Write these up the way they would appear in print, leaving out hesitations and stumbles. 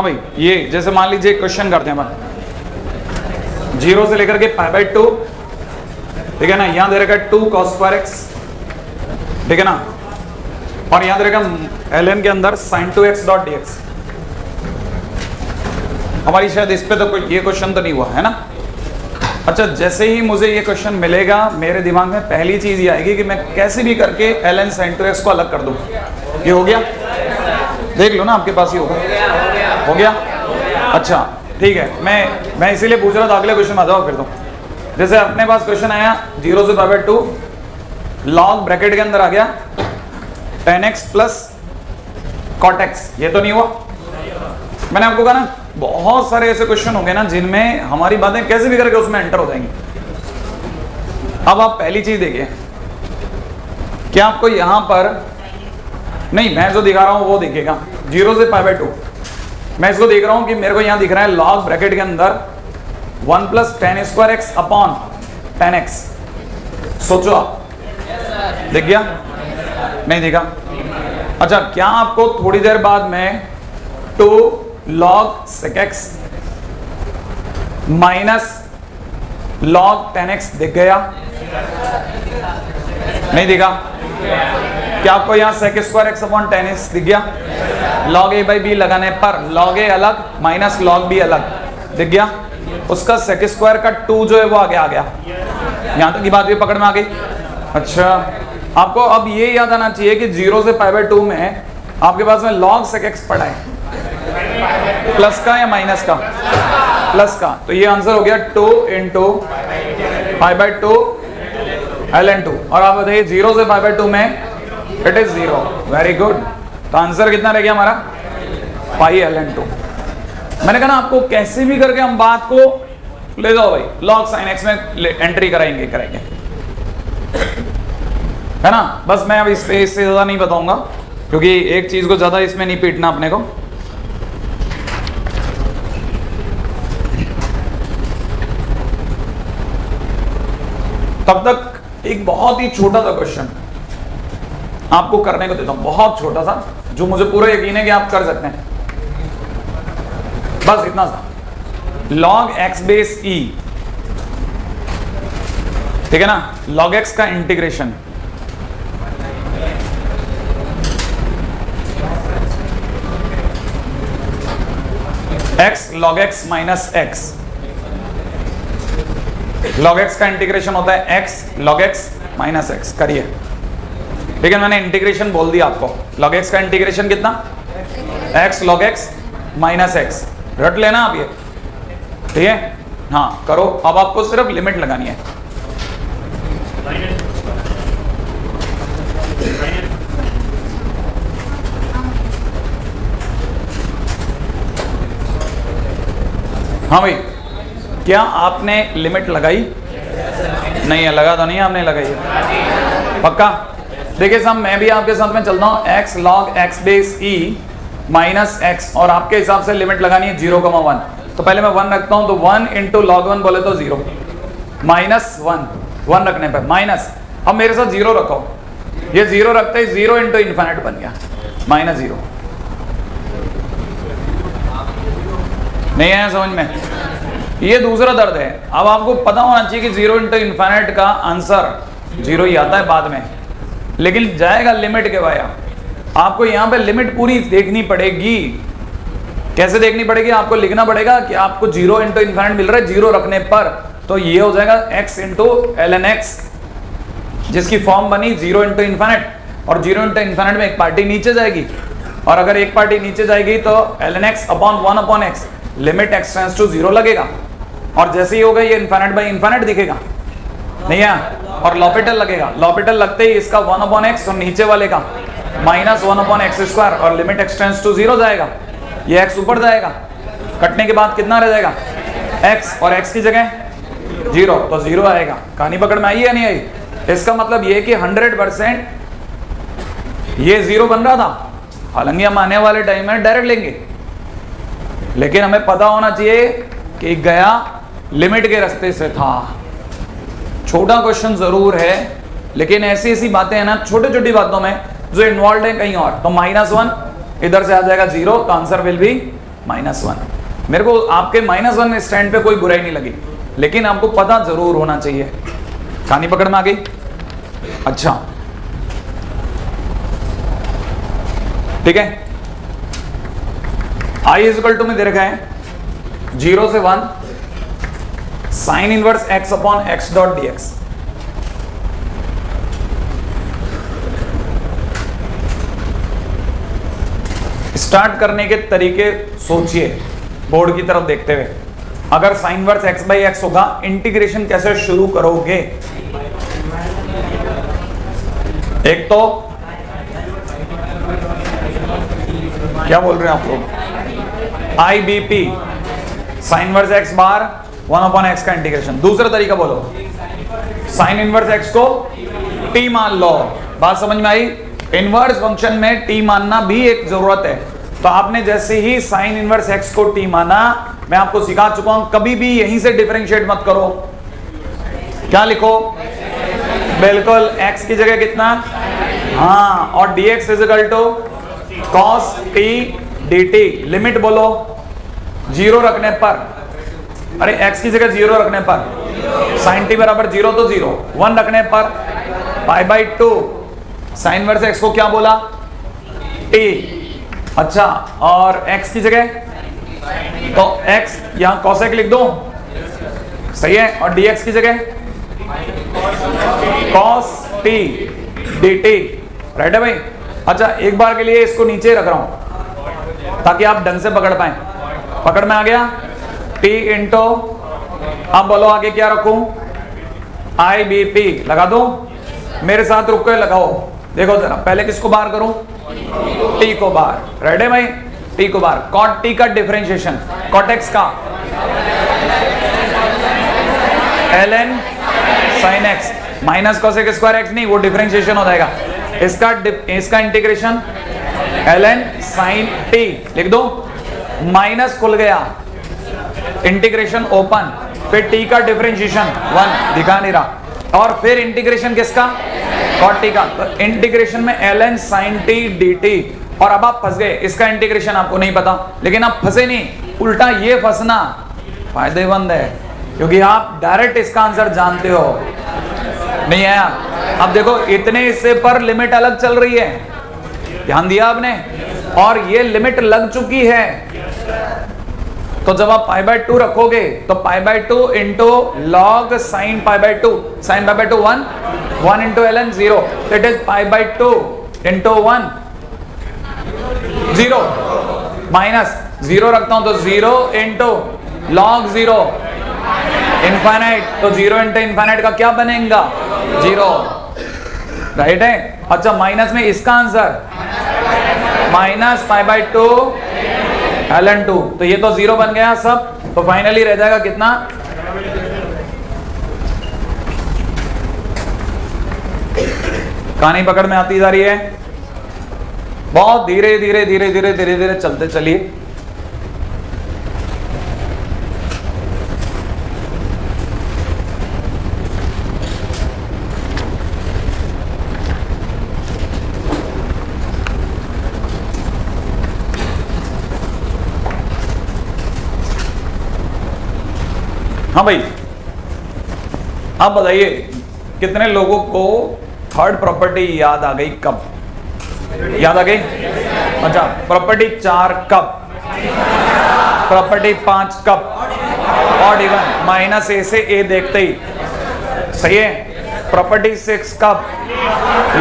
हाँ भाई, ये जैसे मान लीजिए क्वेश्चन करते हैं अपन 0 से लेकर के π/2, ठीक है ना। यहां दे रखा है 2 cos² x, ठीक है ना, और यहां दे रखा ln के अंदर sin 2x डॉट dx। हमारी शायद इस पे तो कोई ये क्वेश्चन तो नहीं हुआ है ना। अच्छा, जैसे ही मुझे ये क्वेश्चन मिलेगा मेरे दिमाग में पहली चीज ये आएगी कि मैं कैसे भी करके ln sin 2x को अलग कर दूं। ये हो गया, देख लो ना आपके पास ही होगा, हो गया। अच्छा ठीक है, मैं इसीलिए पूछ रहा था, अगले क्वेश्चन आ जाओ फिर। तो जैसे अपने पास क्वेश्चन आया 0 से π/2, लॉग ब्रैकेट के अंदर आ गया tan x plus cot x, ये तो नहीं हुआ। मैंने आपको कहा ना बहुत सारे ऐसे क्वेश्चन होंगे ना जिनमें हमारी बातें कैसे भी करके उसमें एंटर हो जाएंगी। अब आप पहली चीज देखिए, क्या आपको यहां पर नहीं, मैं जो दिखा रहा हूं वो देखिएगा 0 से π/2, मैं इसको देख रहा हूं कि मेरे को यहां दिख रहा है लॉग ब्रैकेट के अंदर 1 plus tan² x upon tan x। सोचो आप, दिख गया नहीं दिखा? अच्छा, क्या आपको थोड़ी देर बाद में 2 log sec x minus log tan x दिख गया? नहीं दिखा? क्या आपको यहां sec² x upon tan x दिख गया? log a बाई b लगाने पर log a अलग माइनस log b अलग दिख गया। उसका sec² का 2 जो है वो आगे आ गया। यहां तक की बात भी पकड़ में आ गई। अच्छा, आपको अब ये याद आना चाहिए कि 0 से π/2 में आपके पास में log sec x पड़ा है, प्लस का या माइनस का? प्लस का। तो ये आंसर हो गया 2 इंटू π/2 ln2। और आप बताइए 0 से π/2 में इट इज 0। Very good. तो आंसर कितना रह गया हमारा? पाई ln2। मैंने कहा ना आपको कैसे भी करके हम बात को ले जाओ भाई, log sin x में एंट्री कराएंगे है ना। बस मैं अब इससे ज्यादा नहीं बताऊंगा क्योंकि एक चीज को ज्यादा इसमें नहीं पीटना अपने को। तब तक एक बहुत ही छोटा सा क्वेश्चन आपको करने को देता हूं, बहुत छोटा सा, जो मुझे पूरा यकीन है कि आप कर सकते हैं। बस इतना सा, log x बेस e, ठीक है ना, log x का integration x log x minus x, log x का इंटीग्रेशन होता है x log x minus x। करिए, ठीक है, मैंने इंटीग्रेशन बोल दिया आपको। log x का इंटीग्रेशन कितना? x log x minus x। रट लेना आप ये, ठीक है। हाँ करो, अब आपको सिर्फ लिमिट लगानी है। हाँ भाई, क्या आपने लिमिट लगाई? नहीं है, लगा तो नहीं आपने लगाई है? पक्का? देखिए साहब, मैं भी आपके साथ में चलता हूँ। x log x base e minus x, और आपके हिसाब से लिमिट लगानी है 0,1। तो पहले मैं 1 रखता हूँ, तो 1 इंटू log 1 बोले तो 0 माइनस 1 रखने पर माइनस। अब मेरे साथ 0 रखो, ये 0 रखते ही 0 इंटू इन्फिनिट बन गया माइनस 0। नहीं आया समझ में? ये दूसरा दर्द है। अब आपको पता होना चाहिए कि 0 इंटू इन्फिनिट का आंसर 0 ही आता है बाद में, लेकिन जाएगा लिमिट के वाया। आपको यहाँ पे लिमिट पूरी देखनी पड़ेगी। कैसे देखनी पड़ेगी? आपको लिखना पड़ेगा कि आपको 0 इंटू इन्फिनिट मिल रहा है 0 रखने पर, तो ये हो जाएगा x इंटू ln x, जिसकी फॉर्म बनी 0 इंटू इन्फिनिट, और 0 इंटू इन्फिनिट में एक पार्टी नीचे जाएगी, और अगर एक पार्टी नीचे जाएगी तो ln x upon 1 upon x, limit x tends to 0 लगेगा, और जैसे ही होगा ये इन्फिनिट बाई इन्फिनिट दिखेगा, नहीं है? और लॉपिटल लगेगा, लॉपिटल लगते ही इसका 1 अपॉन x और नीचे वाले का माइनस 1 अपॉन x स्क्वायर, और लिमिट x टेंड्स टू 0 जाएगा, ये x ऊपर जाएगा, कटने के बाद कितना रह जाएगा? x, और x की जगह 0, तो 0 आएगा। कहानी पकड़ में आई या नहीं आई? इसका मतलब ये कि 100% ये 0 बन रहा था, हालांकि हम आने वाले टाइम में डायरेक्ट लेंगे, लेकिन हमें पता होना चाहिए कि गया लिमिट के रास्ते से था। छोटा क्वेश्चन जरूर है, लेकिन ऐसी ऐसी बातें हैं ना छोटी छोटी बातों में जो इन्वॉल्व है कहीं और। तो -1 इधर से आ जाएगा 0, तो आंसर विल बी -1। मेरे को आपके -1 स्टैंड पे कोई बुराई नहीं लगी, लेकिन आपको पता जरूर होना चाहिए। कहानी पकड़ में आ गई? अच्छा ठीक है। आई इक्वल टू में दे रखा है 0 से 1 sine inverse x upon x dot dx। Start करने के तरीके सोचिए बोर्ड की तरफ देखते हुए। अगर sine inverse x by x होगा, इंटीग्रेशन कैसे शुरू करोगे? एक तो क्या बोल रहे हैं आप लोग? I B P sine inverse X bar 1 upon X का इंटीग्रेशन। दूसरा तरीका बोलो, साइन इनवर्स एक्स को t मान लो। बात समझ में आई? इनवर्स फंक्शन में t मानना भी एक जरूरत है। तो आपने जैसे ही साइन इनवर्स एक्स को t माना, मैं आपको सिखा चुका हूं, कभी भी यहीं से डिफरेंशिएट मत करो। क्या लिखो? बिल्कुल x की जगह कितना? हाँ, और dx is equal to cos t dt। Limit बोलो 0 रखने पर, अरे x की जगह 0 रखने पर, sin t बराबर 0 तो 0, 1 रखने पर pi by 2 sine inverse x को क्या बोला? t। अच्छा, और x की जगह तो x यहां cosec लिख दो, सही है, और dx की जगह cos t dt, राइट है भाई? अच्छा, एक बार के लिए इसको नीचे रख रहा हूं ताकि आप ढंग से पकड़ पाए। पकड़ में आ गया? t इंटू, अब बोलो आगे क्या रखूं? आई बी पी लगा दो। मेरे साथ रुक के लगाओ। देखो जरा, पहले किसको बाहर करूं? t को बाहर, राइट है भाई? t को बाहर। cot t का डिफरेंशिएशन, cot x का ln sin x minus cosec square x, नहीं वो डिफरेंशिएशन हो जाएगा। इसका इंटीग्रेशन ln sin t लिख दो, माइनस खुल गया, इंटीग्रेशन ओपन, फिर t का डिफरेंशिएशन 1 दिखा नहीं रहा, और फिर इंटीग्रेशन किसका? cot t का। तो इंटीग्रेशन में ln sin t dt। और अब आप फंस गए, इसका इंटीग्रेशन आपको नहीं पता, लेकिन आप फंसे नहीं, उल्टा ये फंसना फायदेमंद है, क्योंकि आप डायरेक्ट इसका आंसर जानते हो। नहीं आया? अब देखो, इतने हिस्से पर लिमिट अलग चल रही है, ध्यान दिया आपने? और ये लिमिट लग चुकी है। तो जब आप पाई बाय 2 रखोगे तो pi by 2 into log sine pi by 2, sine pi by 2 1 into ln 0, it is pi by 2 into 1 0, minus 0 रखता हूं तो 0 इंटू लॉग 0 इनफाइनाइट, तो 0 इंटू इनफाइनाइट का क्या बनेगा? 0, राइट है? अच्छा, माइनस में इसका answer minus pi by 2 ln 2, तो ये तो 0 बन गया सब। तो फाइनली रह जाएगा कितना? कहानी पकड़ में आती जा रही है? बहुत धीरे धीरे धीरे धीरे धीरे धीरे चलते चलिए। हाँ भाई, आप बताइए कितने लोगों को थर्ड प्रॉपर्टी याद आ गई? कब याद आ गई? अच्छा, प्रॉपर्टी 4 कब? प्रॉपर्टी 5 कब? ऑड इवन, माइनस ए से ए देखते ही, सही है? प्रॉपर्टी 6 कब?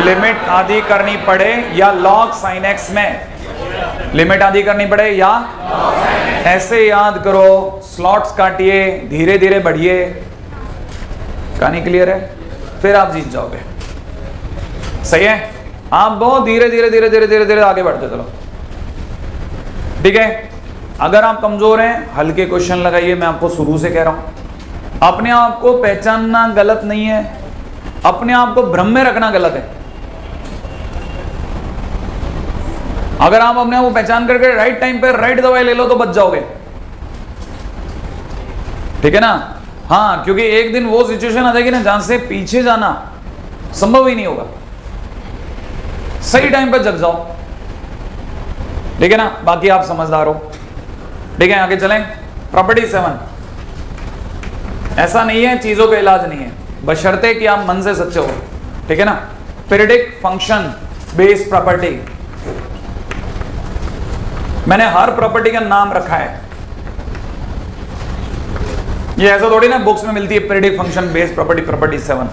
लिमिट आदि करनी पड़े या लॉग साइन एक्स में लिमिट आदि करनी पड़े, या ऐसे याद करो, स्लॉट्स काटिए, धीरे धीरे बढ़िए। कहानी क्लियर है? फिर आप जीत जाओगे, सही है? आप बहुत धीरे धीरे धीरे धीरे धीरे धीरे आगे बढ़ते चलो, ठीक है? अगर आप कमजोर हैं, हल्के क्वेश्चन लगाइए, मैं आपको शुरू से कह रहा हूं। अपने आप को पहचानना गलत नहीं है, अपने आप को भ्रम में रखना गलत है। अगर आप अपने आप को पहचान करके राइट टाइम पे राइट दवाई ले लो तो बच जाओगे, ठीक है ना? हाँ, क्योंकि एक दिन वो सिचुएशन आ जाएगी ना जहां से पीछे जाना संभव ही नहीं होगा। सही टाइम पर जग जाओ, ठीक है ना? बाकी आप समझदार हो, ठीक है, आगे चलें। प्रॉपर्टी 7, ऐसा नहीं है चीजों का इलाज नहीं है, बशर्ते कि आप मन से सच्चे हो, ठीक है ना। पीरियडिक फंक्शन बेस्ड प्रॉपर्टी, मैंने हर प्रॉपर्टी का नाम रखा है, ये ऐसा थोड़ी ना बुक्स में मिलती है periodic function based property, property 7।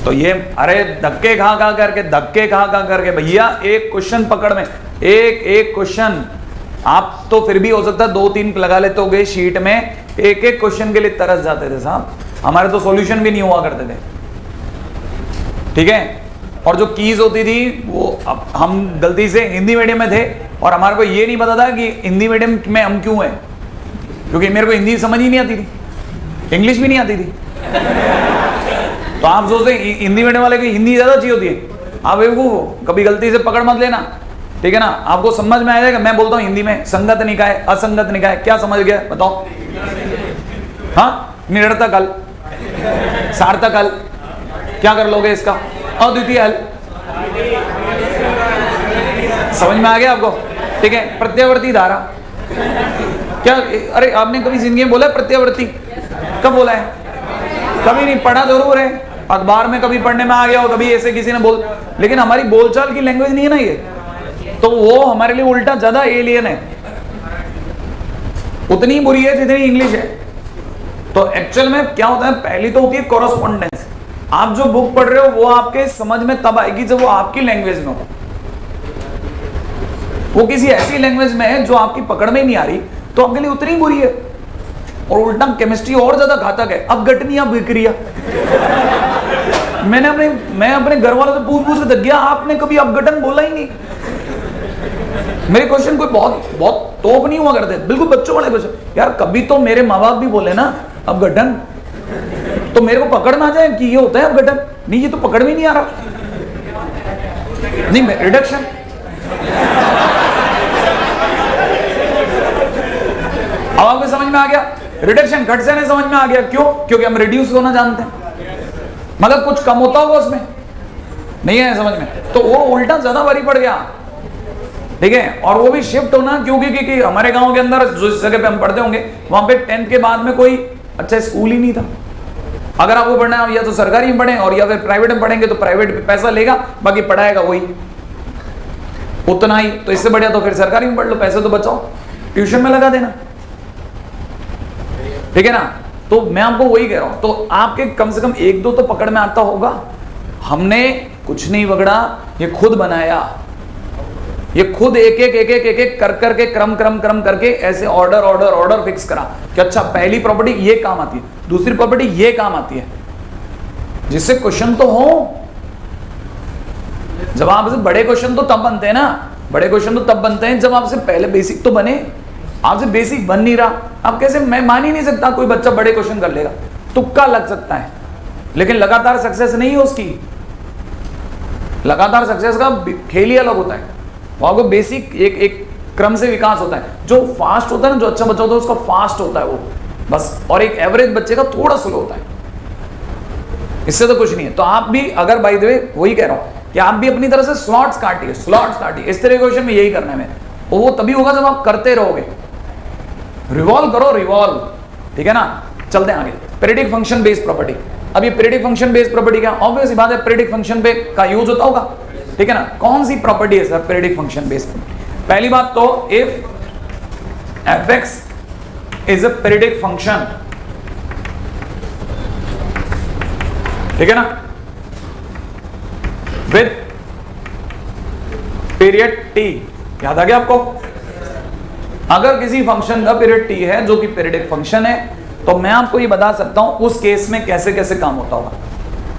तो ये अरे धक्के खा करके भैया एक क्वेश्चन पकड़ में, एक क्वेश्चन आप तो फिर भी हो सकता है 2-3 लगा लेते हो गए शीट में, एक क्वेश्चन के लिए तरस जाते थे साहब, हमारे तो सॉल्यूशन भी नहीं हुआ करते थे, ठीक है। और जो कीज होती थी वो अब हम गलती से हिंदी मीडियम में थे और हमारे को ये नहीं पता था कि हिंदी मीडियम में हम क्यों हैं, क्योंकि मेरे को हिंदी समझ ही नहीं आती थी, इंग्लिश भी नहीं आती थी। तो आप सोचते हिंदी मीडियम वाले की हिंदी ज्यादा अच्छी होती है, आप बेवकूफ, कभी गलती से पकड़ मत लेना, ठीक है ना। आपको समझ में आ जाएगा, मैं बोलता हूं हिंदी में संगत निकाय असंगत निकाय, क्या समझ गया बताओ? हाँ, निरर्थक हल, सार्थक हल, क्या कर लोगे इसका? अद्वितीय हल, समझ में आ गया आपको? ठीक है। प्रत्यावर्ती धारा, क्या अरे आपने कभी जिंदगी में बोला है प्रत्यावर्ती? कब बोला है? कभी नहीं पढ़ा, जरूर है अखबार में, कभी पढ़ने में आ गया हो, कभी ऐसे किसी ने बोल, लेकिन हमारी बोलचाल की लैंग्वेज नहीं है ना ये, तो वो हमारे लिए उल्टा ज्यादा एलियन है, उतनी बुरी है जितनी इंग्लिश है। तो एक्चुअल में क्या होता है, पहली तो होती है कॉरेस्पॉन्डेंस, आप जो बुक पढ़ रहे हो वो आपके समझ में तब आएगी जब वो आपकी लैंग्वेज में हो, वो किसी ऐसी लैंग्वेज में है जो आपकी पकड़ में नहीं आ रही, तो आपके लिए उतनी बुरी है। और उल्टा केमिस्ट्री और ज्यादा घातक है, अब गठनिया विक्रिया, मैं अपने घर वालों से पूछ के थक गया, आपने कभी अपघटन बोला ही नहीं। मेरे क्वेश्चन कोई बहुत टॉप नहीं हुआ करते, बिल्कुल बच्चों वाले क्वेश्चन। यार कभी तो मेरे माँ बाप भी बोले ना अपघटन, तो मेरे को पकड़ ना जाए कि ये होता है अपघटन, नहीं ये तो पकड़ में नहीं आ रहा, नहीं रिडक्शन। अब आपको समझ में आ गया, रिडक्शन घट से नहीं समझ में आ गया, क्यों? क्योंकि हम रिड्यूस होना जानते हैं, मतलब कुछ कम होता होगा उसमें, नहीं है समझ में, तो वो उल्टा ज्यादा भारी पड़ गया, ठीक है। और वो भी शिफ्ट होना क्योंकि हमारे गांव के अंदर जिस जगह पे हम पढ़ते होंगे वहां पे 10th के बाद में कोई अच्छा स्कूल ही नहीं था। अगर आपको पढ़ना है या तो सरकारी में पढ़ें और या फिर प्राइवेट में पढ़ेंगे तो प्राइवेट पे पैसा लेगा, बाकी पढ़ाएगा वही उतना ही, तो इससे बढ़िया तो फिर सरकारी में पढ़ लो, पैसे तो बचाओ, ट्यूशन में लगा देना, ठीक है ना। तो मैं आपको वही कह रहा हूं, तो आपके कम से कम 1-2 तो पकड़ में आता होगा। हमने कुछ नहीं पकड़ा, ये खुद बनाया, ये खुद एक कर करके क्रम करके ऐसे ऑर्डर फिक्स करा कि अच्छा पहली प्रॉपर्टी ये काम आती है, दूसरी प्रॉपर्टी ये काम आती है, जिससे क्वेश्चन तो हो। जब आपसे बड़े क्वेश्चन तो तब बनते हैं ना, बड़े क्वेश्चन तो तब बनते हैं जब आपसे पहले बेसिक तो बने, आपसे बेसिक बन नहीं रहा। आप कैसे, मैं मान ही नहीं सकता कोई बच्चा बड़े क्वेश्चन कर लेगा, तुक्का लग सकता है, लेकिन लगातार सक्सेस नहीं है उसकी। लगातार सक्सेस का खेल ही अलग होता है, वो आपको बेसिक एक क्रम से विकास होता है। जो फास्ट होता है ना, जो अच्छा बच्चा होता है उसका फास्ट होता है वो बस, और एक एवरेज बच्चे का थोड़ा स्लो होता है, इससे तो कुछ नहीं है। तो आप भी अगर बाय द वे वही कह रहा हूं कि आप भी अपनी तरह से स्लॉट्स काटिए, इस तरह के क्वेश्चन में यही करना है। वो तभी होगा जब आप करते रहोगे, रिवॉल्व करो, रिवॉल्व, ठीक है ना। चलते हैं आगे, पीरियडिक फंक्शन बेस्ड प्रॉपर्टी। अब ये पीरियडिक फंक्शन बेस्ड प्रॉपर्टी क्या, ऑब्वियस बात है पीरियडिक फंक्शन पे का यूज होता होगा, ठीक है ना। कौन सी प्रॉपर्टी है सर पीरियडिक फंक्शन बेस्ड? पहली बात तो इफ एफ(x) इज अ पीरियडिक फंक्शन, ठीक है ना, विद पीरियड t, याद आ गया आपको? अगर किसी फंक्शन का पीरियड t है जो कि पीरियडिक फंक्शन है, तो मैं आपको ये बता सकता हूं उस केस में कैसे कैसे काम होता होगा।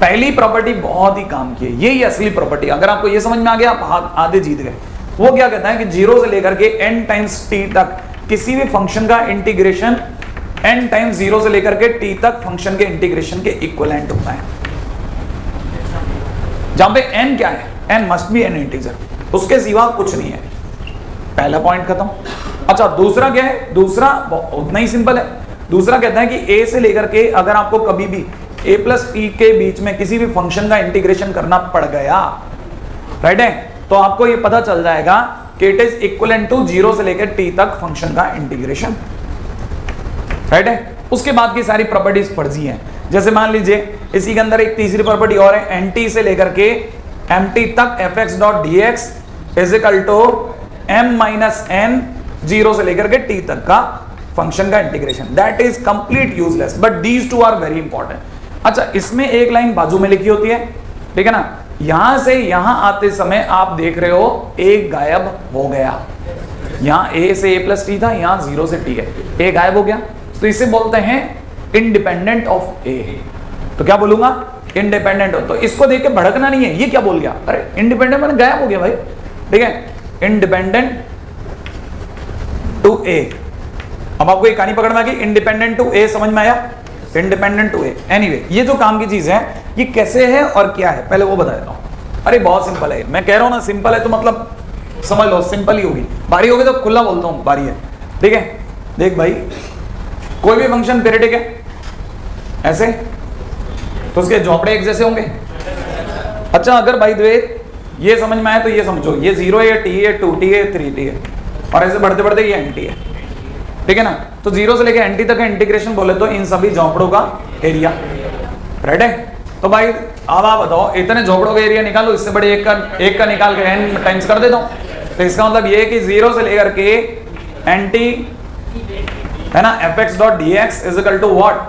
पहली प्रॉपर्टी बहुत ही काम की है, यही असली प्रॉपर्टी। अगर आपको ये समझ में आ गया आप आधे जीत गए। वो क्या कहता है कि 0 से लेकर के n टाइम्स t तक किसी भी फंक्शन का इंटीग्रेशन n टाइम्स 0 से लेकर के t तक फंक्शन के इंटीग्रेशन के इक्विवेलेंट होता है। जहां पे n क्या है, n must be N integer, उसके सिवा कुछ नहीं है। पहला पॉइंट खत्म। अच्छा दूसरा क्या है? दूसरा उतना ही सिंपल है। दूसरा कहता है कि a से लेकर के अगर आपको कभी भी a प्लस p के बीच में किसी भी फंक्शन का इंटीग्रेशन करना पड़ गया, राइट है, तो आपको ये पता चल जाएगा कि इट इज इक्वलेंट टू 0 से लेकर t तक फंक्शन का इंटीग्रेशन, राइट है। उसके बाद की सारी प्रॉपर्टीज फर्जी हैं। जैसे मान लीजिए इसी के अंदर एक तीसरी प्रॉपर्टी और है, nt से लेकर के mt तक fx.dx is equal to m minus n 0 से लेकर के t तक का फंक्शन का integration. That is complete useless, but these two are very important. अच्छा, इसमें एक लाइन बाजू में लिखी होती है, ठीक है ना, यहां से यहां आते समय आप देख रहे हो एक गायब हो गया। यहां a से a प्लस t था, यहां 0 से t है, a गायब हो गया, तो इसे बोलते हैं इंडिपेंडेंट ऑफ a। तो क्या बोलूंगा? इंडिपेंडेंट हो। तो इसको देख के भड़कना नहीं है, ये क्या बोल गया, अरे इंडिपेंडेंट मैंने गायब हो गया भाई, ठीक है, इंडिपेंडेंट टू a। अब आपको एक कहानी पकड़ना कि इंडिपेंडेंट टू a, समझ में आया? Independent to a। एनीवे, ये जो काम की चीज है ये कैसे है और क्या है पहले वो बता देता हूं। अरे बहुत सिंपल है, मैं कह रहा हूं ना सिंपल है तो मतलब समझ लो सिंपल ही होगी, भारी होगी तो खुला बोलता हूं भारी है, ठीक है। देख भाई, कोई भी फंक्शन पीरियडिक है ऐसे, तो उसके झोपड़े एक जैसे होंगे। अच्छा, अगर भाई द्वे ये समझ में आए तो ये समझो, ये 0 है, t है, 2t है, 3t है, और ऐसे बढ़ते बढ़ते ये nt है, ठीक है ना। तो 0 से लेके nt तक का इंटीग्रेशन बोले तो इन सभी झोपड़ों का एरिया, राइट है। तो भाई अब आप बताओ, इतने झोपड़ों का एरिया निकालो, इससे बड़े एक का निकाल के n टाइम्स कर देता हूं। तो इसका मतलब ये कि 0 से लेकर के nt है ना, fx.dx is equal to what,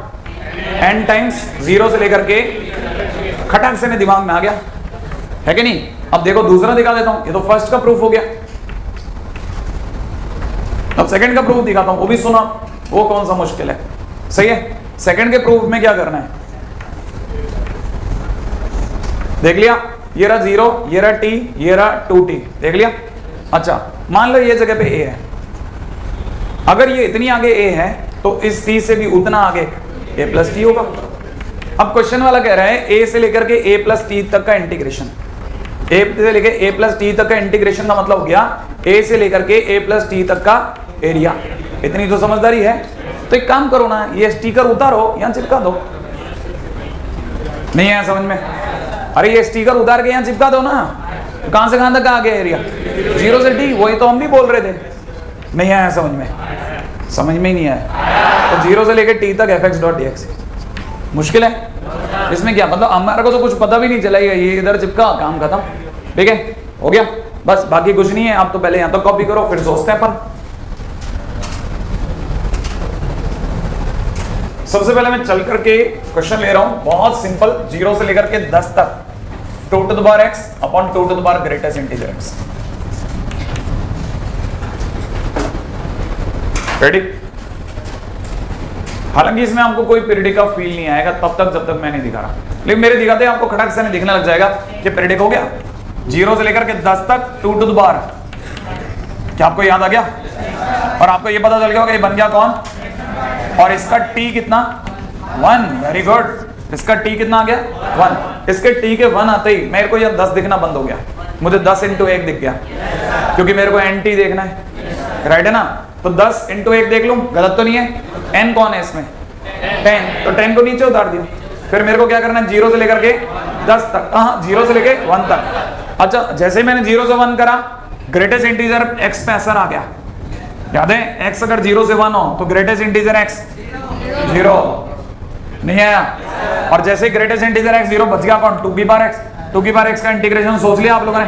n times 0 से लेकर के, खटक से ने दिमाग में आ गया है कि नहीं। अब देखो दूसरा दिखा देता हूं, ये तो फर्स्ट का प्रूफ हो गया। अब सेकंड का प्रूफ दिखाता हूं, वो भी सुना, वो कौन सा मुश्किल है, सही है। सेकंड के प्रूफ में क्या करना है, देख लिया, ये रहा 0, ये रहा t, ये रहा 2t, देख लिया। अच्छा, मान लो ये जगह पे a है, अगर ये इतनी आगे a है तो इस t से भी उतना आगे a प्लस t होगा। अब क्वेश्चन वाला कह रहा है a से लेकर के a प्लस t तक का इंटीग्रेशन, a से लेकर a प्लस t तक का इंटीग्रेशन का मतलब हो गया a से लेकर के a प्लस t तक का एरिया। इतनी तो समझदारी है। तो एक काम करो ना, ये स्टिकर उतारो, यहां चिपका दो। नहीं है समझ में? अरे ये स्टिकर उतार के यहां चिपका दो ना, कहां से कहां तक आ गया एरिया, 0 से t, वही तो हम भी बोल रहे थे। नहीं आया समझ में? समझ में ही नहीं आया। तो 0 से लेकर t तक fx.dx मुश्किल है। इसमें क्या मतलब, हमारे को तो कुछ पता भी नहीं चला, ये इधर चिपका, काम खत्म, ठीक है, हो गया बस, बाकी कुछ नहीं है। आप तो पहले यहां तक कॉपी करो, फिर सोचते हैं अपन। सबसे पहले मैं चल करके क्वेश्चन ले रहा हूं, बहुत सिंपल, 0 से लेकर के 10 तक, 2 to the power x upon 2 to the power greatest integer x। Ready? हालांकि इसमें आपको कोई पीरियड का फील नहीं आएगा तब तक जब तक मैं नहीं दिखा रहा, लेकिन मेरे दिखाते आपको खटक से नहीं दिखने लग जाएगा कि पीरियड हो गया। 0 से लेकर के 10 तक 2 to the power, क्या आपको याद आ गया? और आपको ये पता चल गया होगा ये बन गया कौन, और इसका t कितना, 1, वेरी गुड। इसका t कितना आ गया, 1। इसके t के 1 आते ही मेरे को यह 10 दिखना बंद हो गया, मुझे 10 into 1 दिख गया, क्योंकि मेरे को nt देखना है, राइट है ना। तो 10 into 1 देख लूं, गलत तो नहीं है। n कौन है इसमें, 10, तो 10 को नीचे उतार दिया। फिर मेरे को क्या करना है, 0 से लेकर के 10 तक, हाँ 0 से लेकर 1 तक। अच्छा, जैसे मैंने 0 से 1 करा, ग्रेटेस्ट इंटीजर x पे असर आ गया, याद है, x अगर 0 से 1 हो तो ग्रेटेस्ट इंटीजर x 0 नहीं आया, और जैसे ग्रेटेस्ट इंटीजर x 0 बच गया कौन, 2 की पावर x। 2 की पावर x का इंटीग्रेशन सोच लिया आप लोगों ने,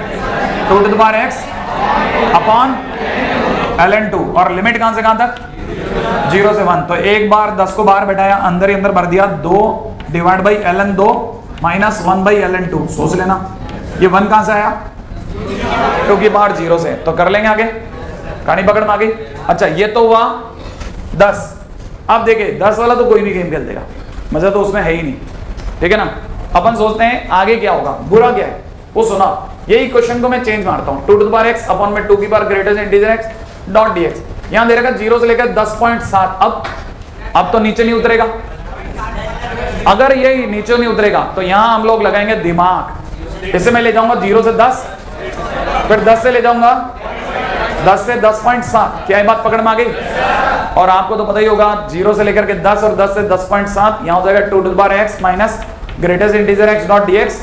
2 to the power x upon ln2, और लिमिट कहां से कहां तक, 0 से 1। तो एक बार 10 को बाहर बैठाया, अंदर ही अंदर भर दिया, 2 divide by ln2 minus 1 by ln2, सोच लेना ये 1 कहां से आया, 2 की पावर 0 से। तो कर लेंगे आगे, कहानी पकड़ में आ गई। अच्छा, ये तो हुआ 10। अब देखिए 10 वाला तो कोई भी गेम खेल देगा, मजा तो उसमें है ही नहीं, ठीक है ना। अपन सोचते हैं आगे क्या होगा, बुरा क्या है वो सुना, यही क्वेश्चन को मैं चेंज मारता हूं, 2 to the power x upon में 2 की power greatest integer x dot dx। यहां दे रखा 0 से लेकर 10.7। अब तो नीचे नहीं उतरेगा, अगर ये नीचे नहीं उतरेगा तो यहां हम लोग लगाएंगे दिमाग। इसे मैं ले जाऊंगा 0 से 10, फिर 10 से ले जाऊंगा 10 से 10.7, क्या ये बात पकड़ में आ गई? और आपको तो पता ही होगा 0 से लेकर के 10 और 10 से 10.7, यहां हो जाएगा 2 to the power x minus greatest integer x dot dx,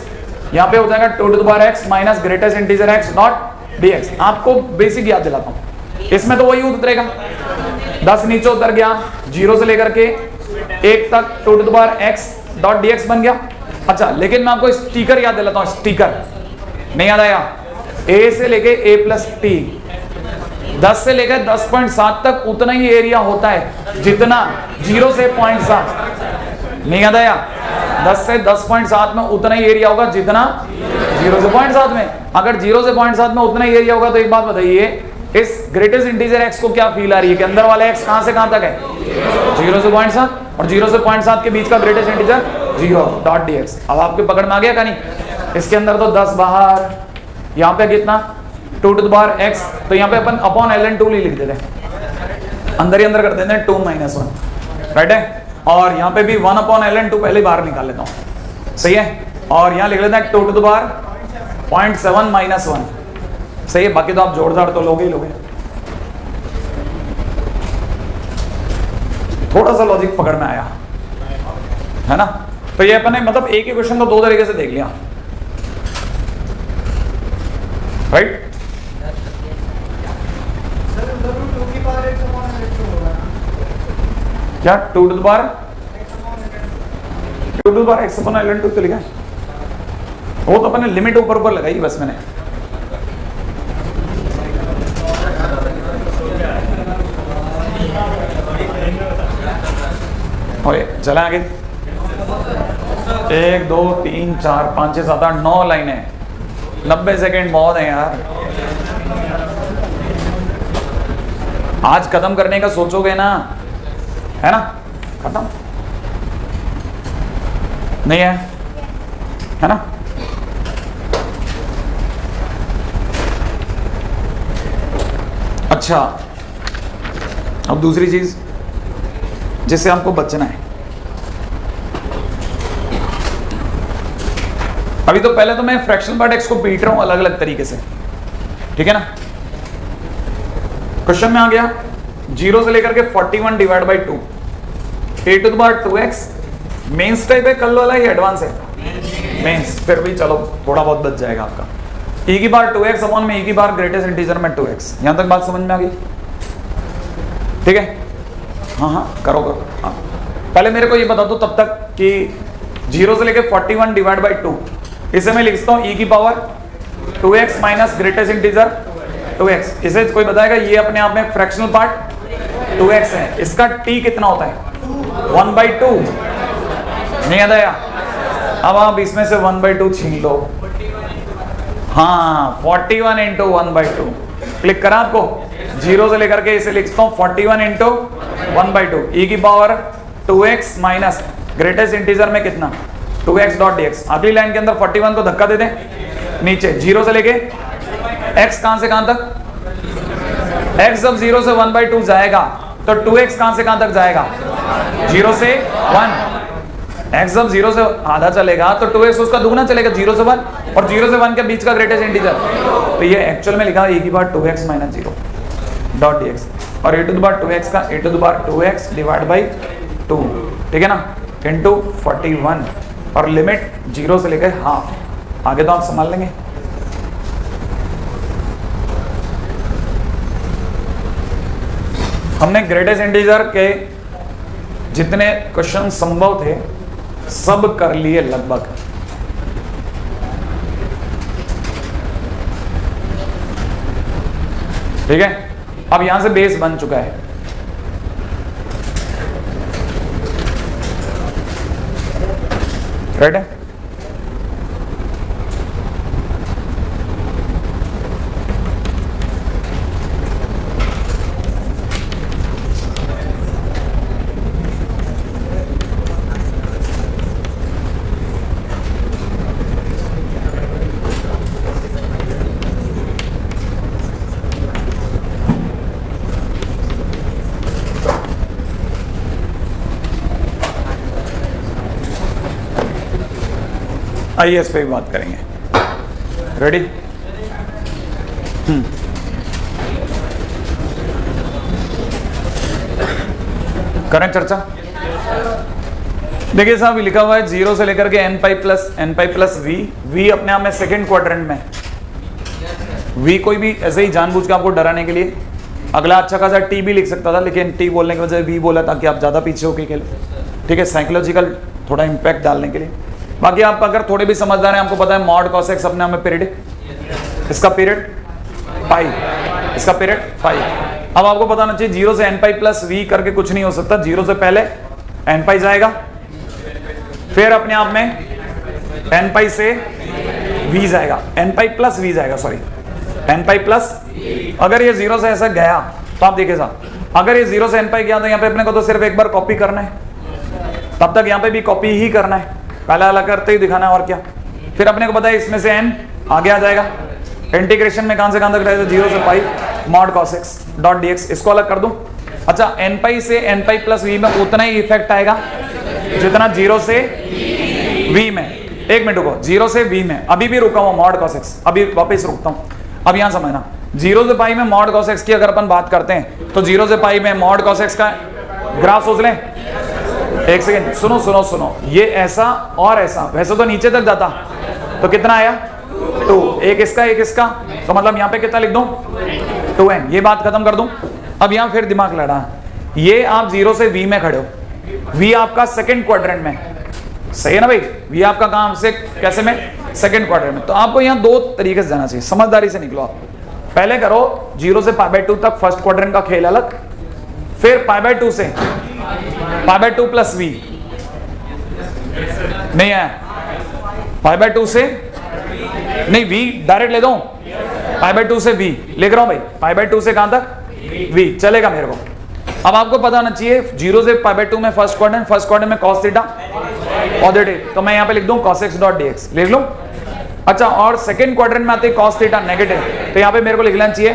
यहां पे हो जाएगा 2 to the power x minus greatest integer x dot dx। आपको बेसिक याद दिलाता हूं, इसमें तो वही उतरेगा, 10 नीचे उतर गया, 0 से लेकर के 1 तक two to the power x dot dx बन गया। अच्छा, लेकिन मैं आपको स्टिकर याद दिलाता हूं, स्टिकर नहीं याद आया? a से लेके a प्लस टी, 10 से लेकर 10.7 तक उतना ही एरिया होता है जितना 0 से 0.7, नहीं याद आया? 10 से 10.7 में उतना ही एरिया होगा जितना 0 से 0.7 में। अगर 0 से 0.7 में उतना ही एरिया होगा तो एक बात बताइए, इस ग्रेटेस्ट इंटीजर x को क्या फील आ रही है कि अंदर वाला x कहां से कहां तक है? 0 से 0.7, और 0 से 0.7 के बीच का ग्रेटेस्ट इंटीजर 0 डॉट dx। अब आपके पकड़ में आ गया का नहीं? इसके अंदर तो 10 बाहर, यहाँ पे कितना 2 टू द पावर x, तो यहाँ पे अपन अपॉन ln2 लिख देते हैं, अंदर ही अंदर कर देते हैं 2 - 1, राइट है? और यहाँ पे भी 1 अपॉन ln2 पहले बाहर निकाल लेता हूँ, सही है? और यहाँ लिख लेते हैं 2 टू द पावर 0.7 - 1, सही है? बाकी तो आप जोड़दार तो लोगे ही लोगे। थोड़ा सा लॉजिक पकड़ में आया है ना? तो ये अपन ने मतलब एक ही क्वेश्चन को दो तरीके से देख लिया, राइट? क्या 2 to the power x upon ln2 तो लिखा है, वो तो अपन ने लिमिट ऊपर ऊपर लगाई बस मैंने। चला आगे, 1 2 3 4 5 6 7 8 9 लाइनें, 90 सेकेंड बहुत है यार। आज खत्म करने का सोचोगे ना, है ना? खत्म नहीं है ना? अच्छा, अब दूसरी चीज जिससे आपको बचना है, अभी तो पहले तो मैं फ्रैक्शनल पार्ट x को पीट रहा हूं अलग अलग तरीके से, ठीक है ना? क्वेश्चन में आ गया 0 से लेकर के 41 divide by 2, a to the power 2x, mains type है कल वाला, ये एडवांस है मेंस, फिर भी चलो थोड़ा बहुत बच जाएगा आपका। e की पावर 2x अपॉन में e की पावर ग्रेटेस्ट इंटीजर में 2x, यहां तक बात समझ में आ गई? ठीक है, हाँ करो हाँ। पहले मेरे को ये बता दो तब तक कि 0 से लेकर 41 डिवाइड बाई 2, इसे मैं लिखता हूं e की power 2x minus greatest integer 2x। इसे कोई बताएगा? ये अपने आप में फ्रैक्शनल पार्ट 2x है, इसका t कितना होता है? 1/2, नहीं याद आया? अब आप इसमें से 1/2 छीन लो, हाँ 41 इंटू 1/2 क्लिक करा आपको। 0 से लेकर के इसे लिखता हूं 41 इंटू 1/2, e की power 2x minus greatest integer में कितना 2x डॉट dx। अगली लाइन के अंदर 41 को धक्का दे दें नीचे, 0 से लेके x कहां से कहां तक, x जब 0 से 1/2 जाएगा तो 2x कहां से कहां तक जाएगा, 0 से 1। x जब 0 से आधा चलेगा तो 2x उसका दुगना चलेगा, 0 से 1, और 0 से 1 के बीच का ग्रेटेस्ट इंटीजर, तो ये एक्चुअल में लिखा है e की power 2x minus 0 dot dx, और a to the power 2x का a to the power 2x divide by 2, ठीक है ना, इनटू 41, और लिमिट 0 से लेकर हाफ। आगे तो आप संभाल लेंगे। हमने ग्रेटेस्ट इंटीजर के जितने क्वेश्चन संभव थे सब कर लिए लगभग। ठीक है, अब यहां से बेस बन चुका है। राइट है, आइए इस पे भी बात करेंगे। रेडी? करें चर्चा। देखिए साहब, लिखा हुआ है 0 से लेकर के n पाई प्लस वी अपने आप में सेकेंड क्वाड्रेंट में, v कोई भी ऐसे ही जानबूझ के आपको डराने के लिए, अगला अच्छा खासा t भी लिख सकता था, लेकिन t बोलने की वजह से v बोला ताकि आप ज़्यादा पीछे होके खेलें, ठीक है, साइकोलॉजिकल थोड़ा इम्पैक्ट डालने के लिए। बाकी आप अगर थोड़े भी समझदार हैं, आपको पता है मॉड कॉस एक्स अपने आप में पीरियड, इसका पीरियड पाई, इसका पीरियड पाई। अब आपको पता होना चाहिए 0 से n पाई प्लस v करके कुछ नहीं हो सकता, 0 से पहले n पाई जाएगा, फिर अपने आप में n पाई से v जाएगा, n पाई प्लस v जाएगा, सॉरी n पाई प्लस। अगर ये 0 से ऐसा गया तो आप देखिए साहब, अगर ये 0 से n पाई गया तो यहाँ पे अपने को तो सिर्फ एक बार कॉपी करना है, तब तक यहाँ पे भी कॉपी ही करना है, पहला अलग करते ही दिखाना है और क्या। फिर अपने को पता है इसमें से n आगे आ जाएगा, इंटीग्रेशन में कहां से कहां तक रहेगा, 0 से pi mod cos X dot D X, इसको अलग कर दूं। अच्छा n पाई से n पाई प्लस v में उतना ही इफेक्ट आएगा जितना 0 से v में। एक मिनट रुको, 0 से v में अभी भी रुका हुआ मॉड कॉस एक्स, अभी वापस रुकता हूं। अब यहां समझना 0 से पाई में मॉड कॉस एक्स की अगर अपन बात करते हैं तो 0 से पाई में मॉड कॉस एक्स का ग्राफ सोच लें। एक सेकेंड, सुनो सुनो सुनो, ये ऐसा और ऐसा, वैसे तो नीचे तक जाता तो कितना आया 2, एक इसका एक इसका, तो मतलब यहाँ पे कितना लिख दूं 2n, ये बात खत्म कर दूं। अब यहाँ फिर दिमाग लड़ा, ये आप 0 से v में खड़े हो, v आपका सेकंड क्वाड्रेंट में, सही है ना भाई, v आपका कहां से कैसे में, सेकंड क्वाड्रेंट में। तो आपको यहाँ दो तरीके से जाना चाहिए, समझदारी से निकलो आप। पहले करो 0 से π/2 तक फर्स्ट क्वाड्रेंट का खेल अलग, फिर π/2 से π/2 प्लस v, नहीं आया π/2 से नहीं, v डायरेक्ट ले दो, π/2 से v लिख रहा हूं भाई, π/2 से कहां तक v चलेगा मेरे को। अब आपको पता होना चाहिए 0 से π/2 में फर्स्ट क्वाड्रेंट में cos थीटा पॉजिटिव, तो मैं यहां पे लिख दूं cos x डॉट dx, लिख लूं। अच्छा, और सेकंड क्वाड्रेंट में आते हैं cos थीटा नेगेटिव, तो यहां पे मेरे को लिखना चाहिए,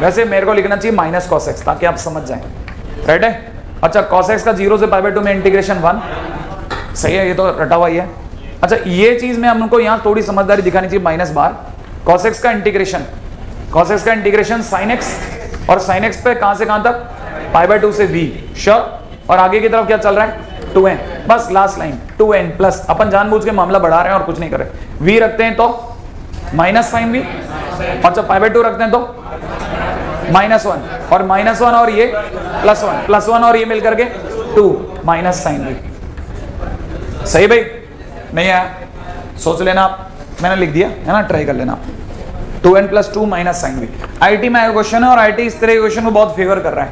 वैसे मेरे को लिखना चाहिए माइनस cos x, ताकि आप समझ जाएं, राइट है। अच्छा, cos x का 0 से π/2 में इंटीग्रेशन 1, सही है, ये तो रटा हुआ ही है। अच्छा, ये चीज में हमको यहाँ थोड़ी समझदारी दिखानी चाहिए, माइनस बार cos x का इंटीग्रेशन sin x, और sin x पे कहां से कहां तक π/2 से v, श्योर। और आगे की तरफ क्या चल रहा है 2n, बस लास्ट लाइन 2n प्लस, अपन जानबूझ के मामला बढ़ा रहे हैं और कुछ नहीं कर रहे। v रखते हैं तो माइनस साइन v, और जब π/2 रखते हैं तो -1, और -1 और ये +1 और ये मिलकर के 2 माइनस साइन v, सही भाई, नहीं आया सोच लेना आप, मैंने लिख दिया है ना, ट्राई कर लेना आप। 2n + 2 minus sine v, IT में क्वेश्चन है, और आईटी इस तरह के क्वेश्चन को बहुत फेवर कर रहा है,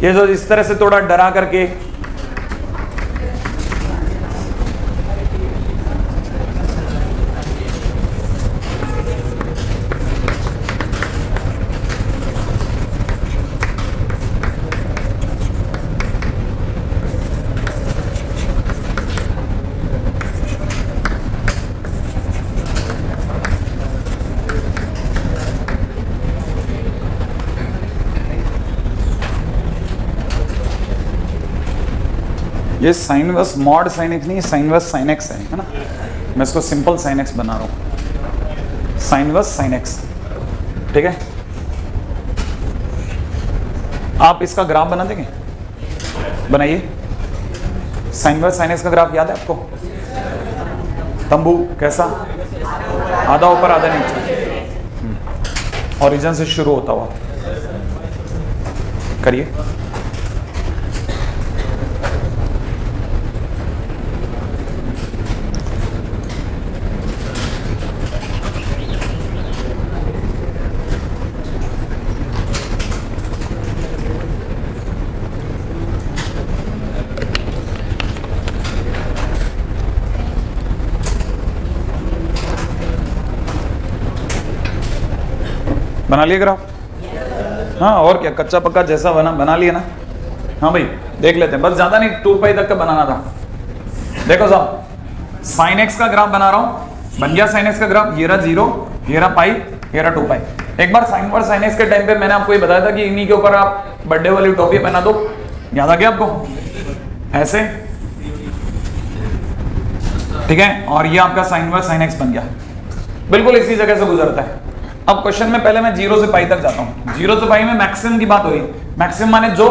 ये जो इस तरह से थोड़ा डरा करके। ये sine inverse mod sine x नहीं, साइन इनवर्स साइन एक्स है ना, मैं इसको सिंपल साइन एक्स बना रहा हूँ, साइन इनवर्स साइन एक्स, ठीक है। आप इसका ग्राफ बना देंगे, बनाइए। साइन इनवर्स साइन एक्स का ग्राफ याद है आपको, तंबू कैसा, आधा ऊपर आधा नीचे, ओरिजिन से शुरू होता हुआ, करिए। बना लिए ग्राफ, हाँ और क्या, कच्चा पक्का जैसा बना लिया ना। हाँ भाई देख लेते हैं, बस ज्यादा नहीं, 2 पाई तक का बनाना था। देखो साहब, साइन एक्स का ग्राफ बना रहा हूं, बन गया साइन एक्स का ग्राफ, ये रहा 0, ये रहा पाई, ये रहा 2 पाई। एक बार साइन और साइन एक्स के टाइम पे मैंने आपको ये बताया था कि इन्हीं के ऊपर आप बर्थडे वाली टोपी पहना दो, याद आ गया आपको, ऐसे, ठीक है। और ये आपका साइन और साइन एक्स बन गया, बिल्कुल इसी जगह से गुजरता है। अब क्वेश्चन में पहले मैं 0 से पाई तक जाता हूँ। 0 से पाई में मैक्सिमम की बात हो रही, मैक्सिमम माने जो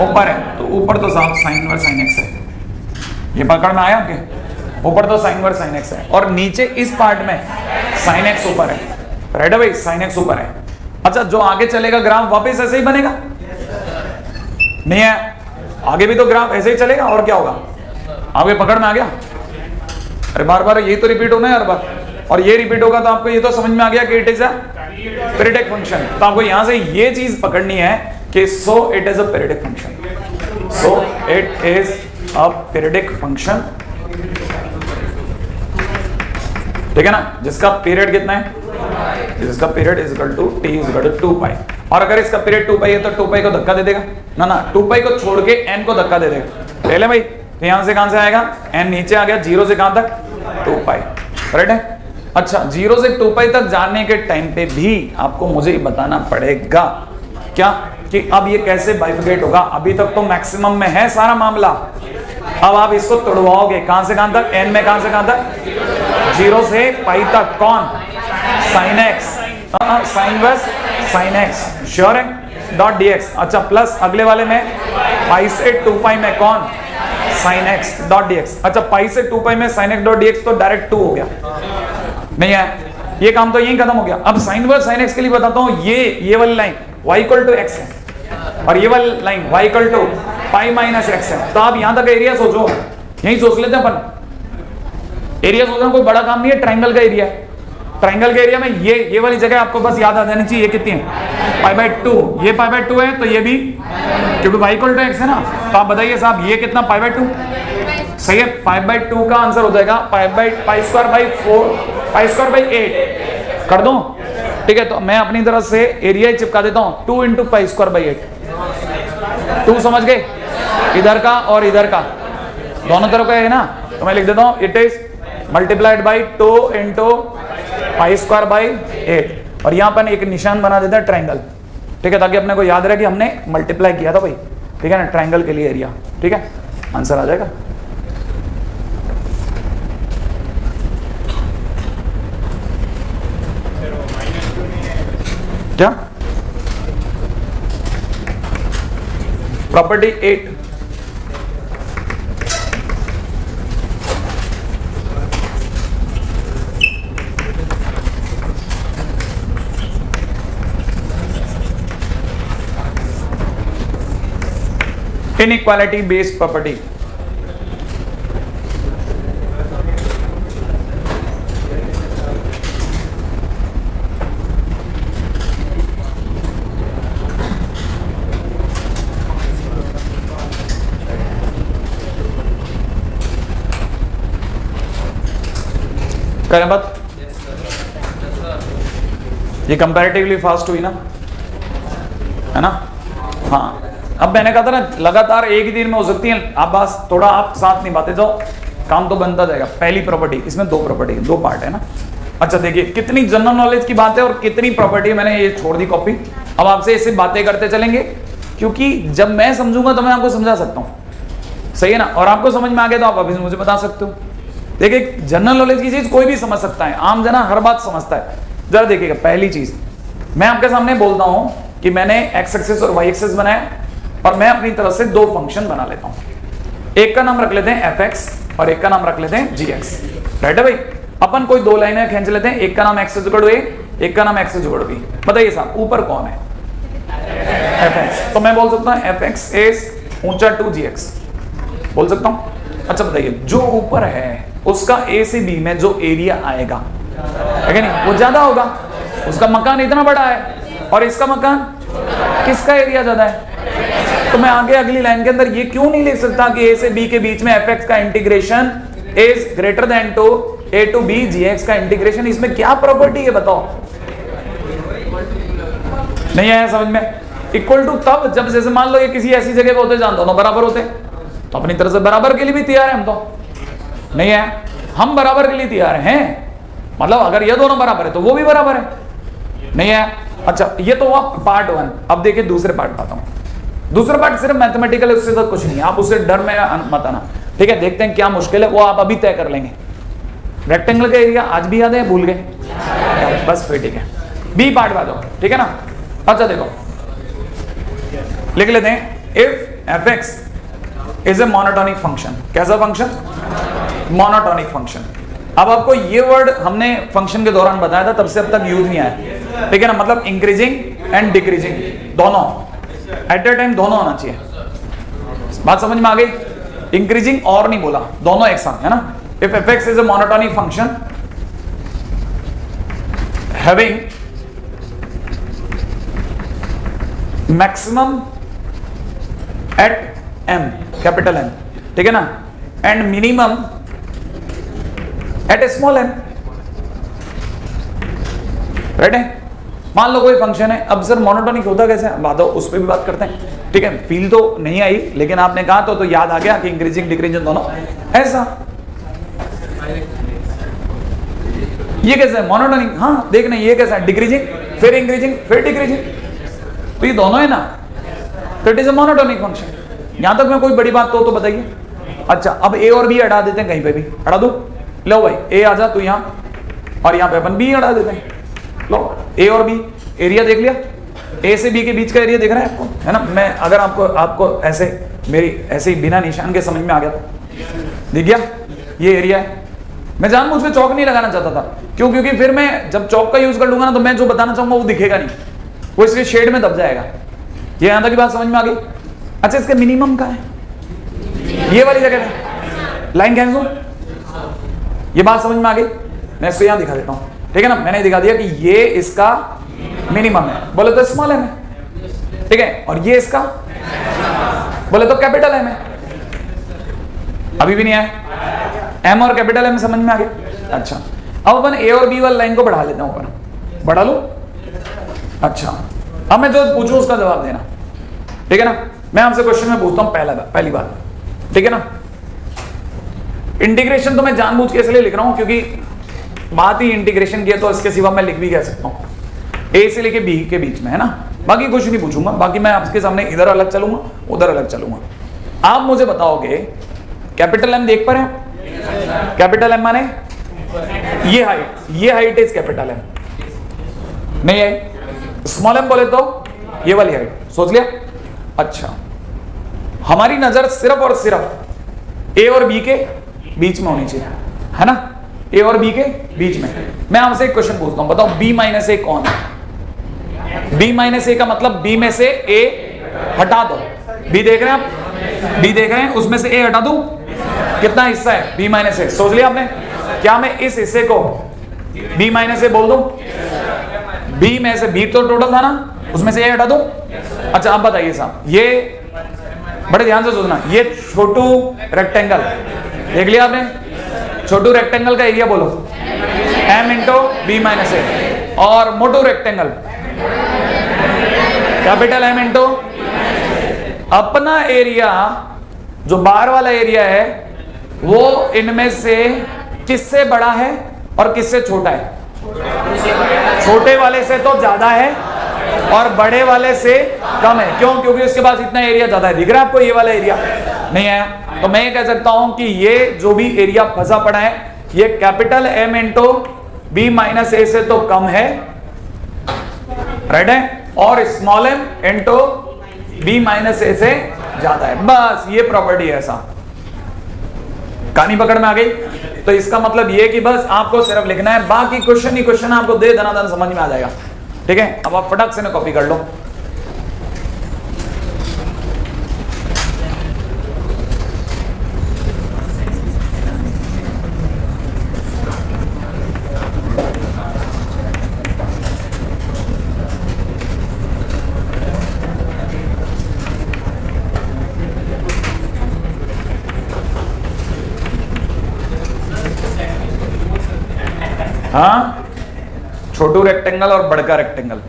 ऊपर है, तो ऊपर तो साहब साइन और साइन एक्स है, ये पकड़ में आया आपके, ऊपर तो साइन और साइन एक्स है, और नीचे इस पार्ट में साइन एक्स ऊपर है, राइट है भाई, साइन एक्स ऊपर है। अच्छा जो आगे चलेगा ग्राफ वापस ऐसे ही बनेगा, नहीं है, आगे भी तो ग्राफ ऐसे ही चलेगा और क्या होगा, आगे पकड़ में आ गया। अरे बार बार यही तो रिपीट होना है हर बार, और ये रिपीट होगा तो आपको ये तो समझ में आ गया कि it is a periodic function. तो आपको यहां से ये चीज पकड़नी है कि so it is a periodic function, so it is a periodic function, ठीक है ना, जिसका पीरियड कितना है, जिसका period is equal to T is equal to 2 pi. और अगर इसका पीरियड 2 पाई है तो 2 पाई को धक्का दे देगा ना, ना 2 पाई को छोड़ के n को धक्का दे देगा। ले ले भाई, तो यहां से कहां से आएगा, n नीचे आ गया, 0 से कहां तक 2 पाई, राइट है। अच्छा 0 से 2 पाई तक जाने के टाइम पे भी आपको मुझे बताना पड़ेगा क्या कि अब ये कैसे बाइफिकेट होगा। अभी तक तो मैक्सिमम में है सारा मामला, अब आप इसको तोड़वाओगे कहां से कहां तक, n में कहां से कहां तक, 0 से पाई तक। कौन, sine x, sine inverse sine x, sure है, डॉट dx। अच्छा प्लस अगले वाले में पाई से 2 पाई में कौन, साइन एक्स डॉट dx। अच्छा पाई से 2 पाई में साइन एक्स डॉट dx तो डायरेक्ट 2 हो गया, नहीं है, ये काम तो यही खत्म हो गया। अब साइन इनवर्स साइन एक्स के लिए बताता हूं, ये वाली line y equal to x है और ये वाली line y equal to pi minus x है। तो आप यहां तक एरिया सोचो, यही सोच लेते हैं अपन, एरिया सोचना कोई बड़ा काम नहीं है, ट्रायंगल का एरिया है। ट्रायंगल के एरिया में ये वाली जगह आपको बस याद आ जानी चाहिए, ये कितनी है, पाई बाय 2, ये पाई बाय 2 है तो ये भी, क्योंकि y इक्वल टू x है ना। तो आप बताइए साहब ये कितना, पाई बाय 2, सही है, पाई बाय 2 का आंसर हो जाएगा pi square by 4, pi square by 8 कर दो, ठीक है। तो मैं अपनी तरफ से एरिया ही चिपका देता हूं, 2 इंटू पाई स्क्वायर बाय 8, 2 समझ गए, इधर का और इधर का दोनों तरफ का है ना, तो मैं लिख देता हूं it is multiplied by 2 into pi square by 8, और यहां पर एक निशान बना देता है ट्रायंगल, ठीक है, ताकि अपने को याद रहे कि हमने मल्टीप्लाई किया था भाई, ठीक है ना, ट्रायंगल के लिए एरिया, ठीक है, आंसर आ जाएगा। क्या प्रॉपर्टी 8, इनइक्वालिटी बेस्ड प्रॉपर्टी। करें बात, ये कंपैरेटिवली फास्ट हुई ना, है ना। हाँ अब मैंने कहा था ना लगातार एक ही दिन में हो सकती है, आप बस थोड़ा आप साथ नहीं बातें जाओ, काम तो बनता जाएगा। पहली प्रॉपर्टी, इसमें 2 प्रॉपर्टी, 2 पार्ट है ना। अच्छा देखिए कितनी जनरल नॉलेज की बात है और कितनी प्रॉपर्टी, मैंने ये छोड़ दी कॉपी। अब आपसे ऐसे बातें करते चलेंगे, क्योंकि जब मैं समझूंगा तो मैं आपको समझा सकता हूँ, सही है ना, और आपको समझ में आ गया तो आप अभी मुझे बता सकते हो। देखिए जनरल नॉलेज की चीज कोई भी समझ सकता है, आम जना हर बात समझता है। जरा देखिएगा पहली चीज, मैं आपके सामने बोलता हूं कि मैंने x एक्सिस और y एक्सिस बनाया और मैं अपनी तरफ से 2 फंक्शन बना लेता हूं, एक का नाम रख लेते हैं fx और एक का नाम रख लेते हैं gx, राइट है भाई। अपन कोई 2 लाइनें खींच लेते हैं, एक का नाम x इक्वल टू a, एक का नाम x इक्वल टू b। बताइए साहब ऊपर कौन है, fx, तो मैं बोल सकता हूं fx इज ऊंचा 2gx, बोल सकता हूं। अच्छा बताइए जो ऊपर है उसका a से b में जो एरिया आएगा है कि नहीं, वो ज्यादा होगा, उसका मकान इतना बड़ा है और इसका मकान, किसका एरिया ज्यादा है। तो मैं आगे अगली लाइन के अंदर ये क्यों नहीं लिख सकता कि a से b के बीच में fx का integration is greater than to a to b gx का इंटीग्रेशन, इसमें क्या प्रॉपर्टी है बताओ। नहीं आया समझ में। इक्वल टू तब जब जैसे मान लो ये किसी ऐसी जगह पे होते जहां दोनों बराबर होते, तो अपनी तरफ से बराबर के लिए भी तैयार है हम, तो नहीं है, हम बराबर के लिए तैयार हैं, मतलब अगर ये दोनों बराबर है तो वो भी बराबर है, नहीं है। अच्छा ये तो हुआ पार्ट 1। अब देखिए दूसरे पार्ट पाता हूं। दूसरा पार्ट सिर्फ मैथमेटिकल है, उससे तो कुछ नहीं, आप उससे डर में मत आना, ठीक है। देखते हैं क्या मुश्किल है, वो आप अभी तय कर लेंगे। रेक्टेंगल का एरिया आज भी याद है, भूल गए, बस फिर ठीक है। बी पार्ट बात हो, ठीक है ना। अच्छा देखो लिख लेते हैं, if fx is a monotonic function, कैसा फंक्शन, मोनोटोनिक फंक्शन। अब आपको ये वर्ड हमने फंक्शन के दौरान बताया था, तब से अब तक यूज नहीं आया, ठीक है ना। मतलब इंक्रीजिंग एंड डिक्रीजिंग दोनों एट द टाइम दोनों होना चाहिए। बात समझ में आ गई? इंक्रीजिंग और नहीं बोला, दोनों एक साथ, है ना। If fx is a monotonic function having maximum at m, capital M, ठीक है ना, and minimum at small m, right है। मान लो कोई फंक्शन है, अब सर मोनोटोनिक होता कैसे, बात उस पर भी बात करते हैं, ठीक है। फील तो नहीं आई, लेकिन आपने कहा तो याद आ गया कि इंक्रीजिंग डिक्रीजिंग दोनों ऐसा। ये कैसा है मोनोटोनिक, हाँ देखना ये कैसा है, डिक्रीजिंग फिर इंक्रीजिंग फिर डिक्रीजिंग, तो ये दोनों है ना, तो it is a monotonic function. यहां तक में कोई बड़ी बात तो बताइए। अच्छा, अब ए और बी हटा देते हैं, कहीं पे भी हटा दो, लो भाई ए आ जा तू यहां, और यहां पे अपन बी हटा देते हैं। लो ए और बी, एरिया देख लिया, ए से बी के बीच का एरिया दिख रहा है आपको, है ना। मैं अगर आपको ऐसे मेरी ऐसे ही बिना निशान के समझ में आ गया था, दिख गया ये एरिया है। मैं जानबूझ के चौक नहीं लगाना चाहता था, क्यों? क्योंकि फिर मैं जब चौक का यूज कर लूंगा ना, तो मैं जो बताना चाहूंगा वो दिखेगा नहीं, वो इसके शेड में दब जाएगा। ये यहां तक की बात समझ में आ गई? अच्छा, इसका मिनिमम का है ये वाली जगह पे, लाइन कैंसिल, ये बात समझ में आ गई? मैं इसको यहां दिखा देता हूं, ठीक है ना। मैंने दिखा दिया कि ये इसका मिनिमम है, बोले तो स्मॉल एम है, ठीक है, और ये इसका बोले तो कैपिटल एम है। अभी भी नहीं आया, एम और कैपिटल एम समझ में आ गया। अच्छा, अब अपन ए और बी वाली लाइन को बढ़ा लेते हैं ऊपर, बढ़ा लो। अच्छा, अब मैं जो पूछूं उसका जवाब देना, ठीक है ना। मैं आपसे क्वेश्चन में पूछता हूं पहली बात, ठीक है ना। इंटीग्रेशन तो मैं जानबूझ के इसलिए लिख रहा हूं क्योंकि बात ही इंटीग्रेशन की है, तो इसके सिवा मैं लिख भी कह सकता हूं ए से लेके बी के बीच में, है ना। बाकी कुछ नहीं पूछूंगा, बाकी मैं आपके सामने इधर अलग चलूंगा उधर अलग चलूंगा। आप मुझे बताओगे कैपिटल एम देख पा रहे हैं? कैपिटल एम माने ये हाइट इज कैपिटल एम, नहीं है। स्मॉल एम बोले तो ये वाली हाइट, सोच लिया। अच्छा, हमारी नजर सिर्फ और सिर्फ ए और बी के बीच में होनी चाहिए, है ना, ए और बी के बीच में। मैं आपसे एक क्वेश्चन पूछता हूं, बताओ बी माइनस ए कौन है? बी माइनस ए का मतलब बी में से ए हटा दो। बी देख रहे हैं आप, बी देख रहे हैं, उसमें से ए हटा दूं, कितना हिस्सा है बी माइनस ए? सोच लिया आपने? क्या मैं इस हिस्से को बी माइनस ए बोल दूं? बी में से बी तो टोटल था ना, उसमें से ए हटा दूं। अच्छा, अब बताइए साहब, ये बड़े ध्यान से सोचना, ये छोटू रेक्टेंगल देख लिया आपने, छोटू रेक्टेंगल का एरिया बोलो m इंटू बी माइनस ए, और मोटू रेक्टेंगल कैपिटल M इंटू अपना एरिया जो बाहर वाला एरिया है वो इनमें से किससे बड़ा है और किससे छोटा है? छोटे वाले से तो ज्यादा है और बड़े वाले से कम है। क्यों? क्योंकि उसके पास इतना एरिया ज्यादा है। दिख रहा है आपको ये वाला एरिया? नहीं आया तो मैं ये कह सकता हूं कि ये जो भी एरिया फंसा पड़ा है ये capital M into B minus A से तो कम है, राइट है, और small m into B minus A से ज्यादा है। बस ये प्रॉपर्टी है, ऐसा कहानी पकड़ में आ गई। तो इसका मतलब ये कि बस आपको सिर्फ लिखना है, बाकी क्वेश्चन ही क्वेश्चन आपको दे दनादन समझ में आ जाएगा। ठीक है, अब आप फटाक से ना कॉपी कर लो। हाँ, छोटू रेक्टेंगल और बड़का रेक्टेंगल,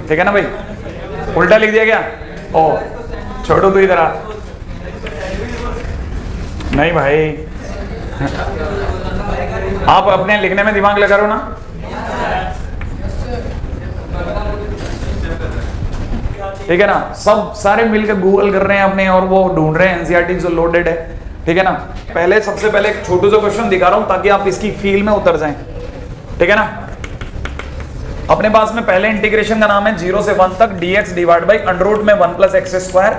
ठीक है ना भाई? उल्टा लिख दिया क्या? ओ छोटू तो इधर आ, नहीं भाई आप अपने लिखने में दिमाग लगा रहे हो ना। ठीक है ना, सब सारे मिलकर गूगल कर रहे हैं अपने और वो ढूंढ रहे हैं एनसीईआरटी जो लोडेड है। ठीक है ना, पहले सबसे पहले एक छोटू सा क्वेश्चन दिखा रहा हूं ताकि आप इसकी फील में उतर जाएं। ठीक है ना, अपने पास में पहले इंटीग्रेशन का नाम है 0 से 1 तक dx divide by under root में 1 प्लस एक्स स्क्वायर,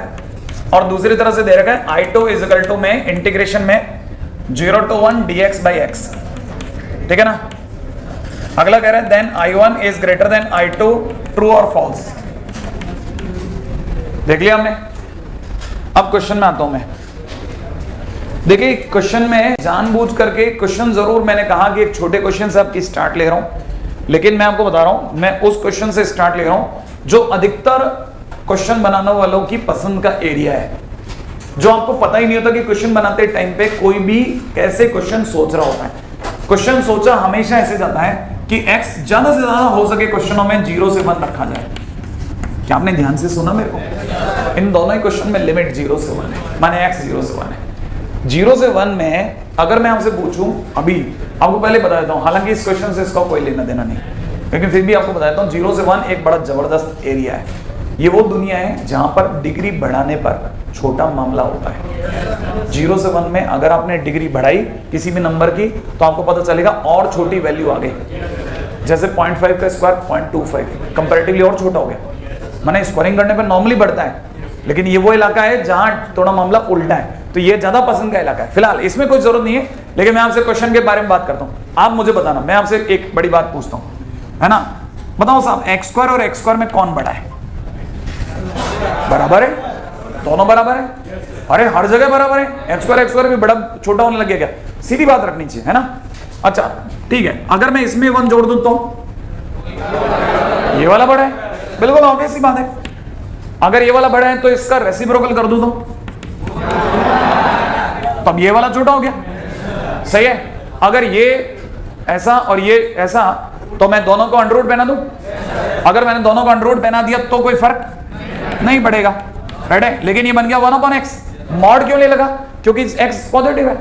और दूसरी तरह से दे रखा है I2 इज इक्वल टू में इंटीग्रेशन में 0 to 1 dx बाई एक्स। ठीक है ना। अगला कह रहे हैं then I1 is greater than I2, true और फॉल्स। देख लिया हमने। अब क्वेश्चन में आता हूं मैं। देखिए क्वेश्चन में जानबूझ करके क्वेश्चन जरूर मैंने कहा कि एक छोटे क्वेश्चन से आपकी स्टार्ट ले रहा हूं, लेकिन मैं आपको बता रहा हूं मैं उस क्वेश्चन से स्टार्ट ले रहा हूं जो अधिकतर क्वेश्चन बनाने वालों की पसंद का एरिया है, जो आपको पता ही नहीं होता कि क्वेश्चन बनाते टाइम पे कोई भी कैसे क्वेश्चन सोच रहा होता है। क्वेश्चन सोचा हमेशा ऐसे जाता है कि x ज्यादा से ज्यादा हो सके क्वेश्चनों में 0 से 1 रखा जाए। क्या आपने ध्यान से सुना मेरे को? इन दोनों ही क्वेश्चन में लिमिट 0 से 1 है, माने x 0 से 1 है। 0 से 1 में अगर मैं आपसे पूछूं, अभी आपको पहले बता देता हूं, हालांकि इस क्वेश्चन से इसका कोई लेना देना नहीं, लेकिन फिर भी आपको बता देता हूं 0 से 1 एक बड़ा जबरदस्त एरिया है। ये वो दुनिया है जहां पर डिग्री बढ़ाने पर छोटा मामला होता है। 0 से 1 में अगर आपने डिग्री बढ़ाई किसी भी नंबर की तो आपको पता चलेगा और छोटी वैल्यू आ गई, जैसे 0.5 का स्क्वायर 0.25 कंपैरेटिवली और छोटा हो गया। माने स्क्वायरिंग करने पर नॉर्मली बढ़ता है, लेकिन ये वो इलाका है जहां थोड़ा मामला उल्टा है, तो ये ज्यादा पसंद का इलाका है। फिलहाल इसमें कोई जरूरत नहीं है, लेकिन मैं आपसे क्वेश्चन के बारे में बात करता हूं। आप मुझे बताना, मैं आपसे एक बड़ी बात पूछता हूं, है ना। बताओ साहब x स्क्वायर और x स्क्वायर में कौन बड़ा है? बराबर है, दोनों बराबर है। अरे हर जगह बराबर है, x स्क्वायर भी बड़ा छोटा होने लग गया क्या? सीधी बात रखनी चाहिए, है ना। अच्छा ठीक है, अगर मैं इसमें 1 जोड़ दूं तो ये वाला बड़ा है, बिल्कुल ऑब्वियस सी बात है। अगर ये वाला बड़ा है तो इसका रेसिप्रोकल कर दूं तो तब ये वाला छोटा हो गया, सही है। अगर ये ऐसा और ये ऐसा तो मैं दोनों को अंडर रूट पहना दूं। अगर मैंने दोनों को अंडर रूट पहना दिया तो कोई फर्क नहीं पड़ेगा, राइट है। लेकिन ये बन गया 1/x। मॉड क्यों ले लगा? क्योंकि x पॉजिटिव है,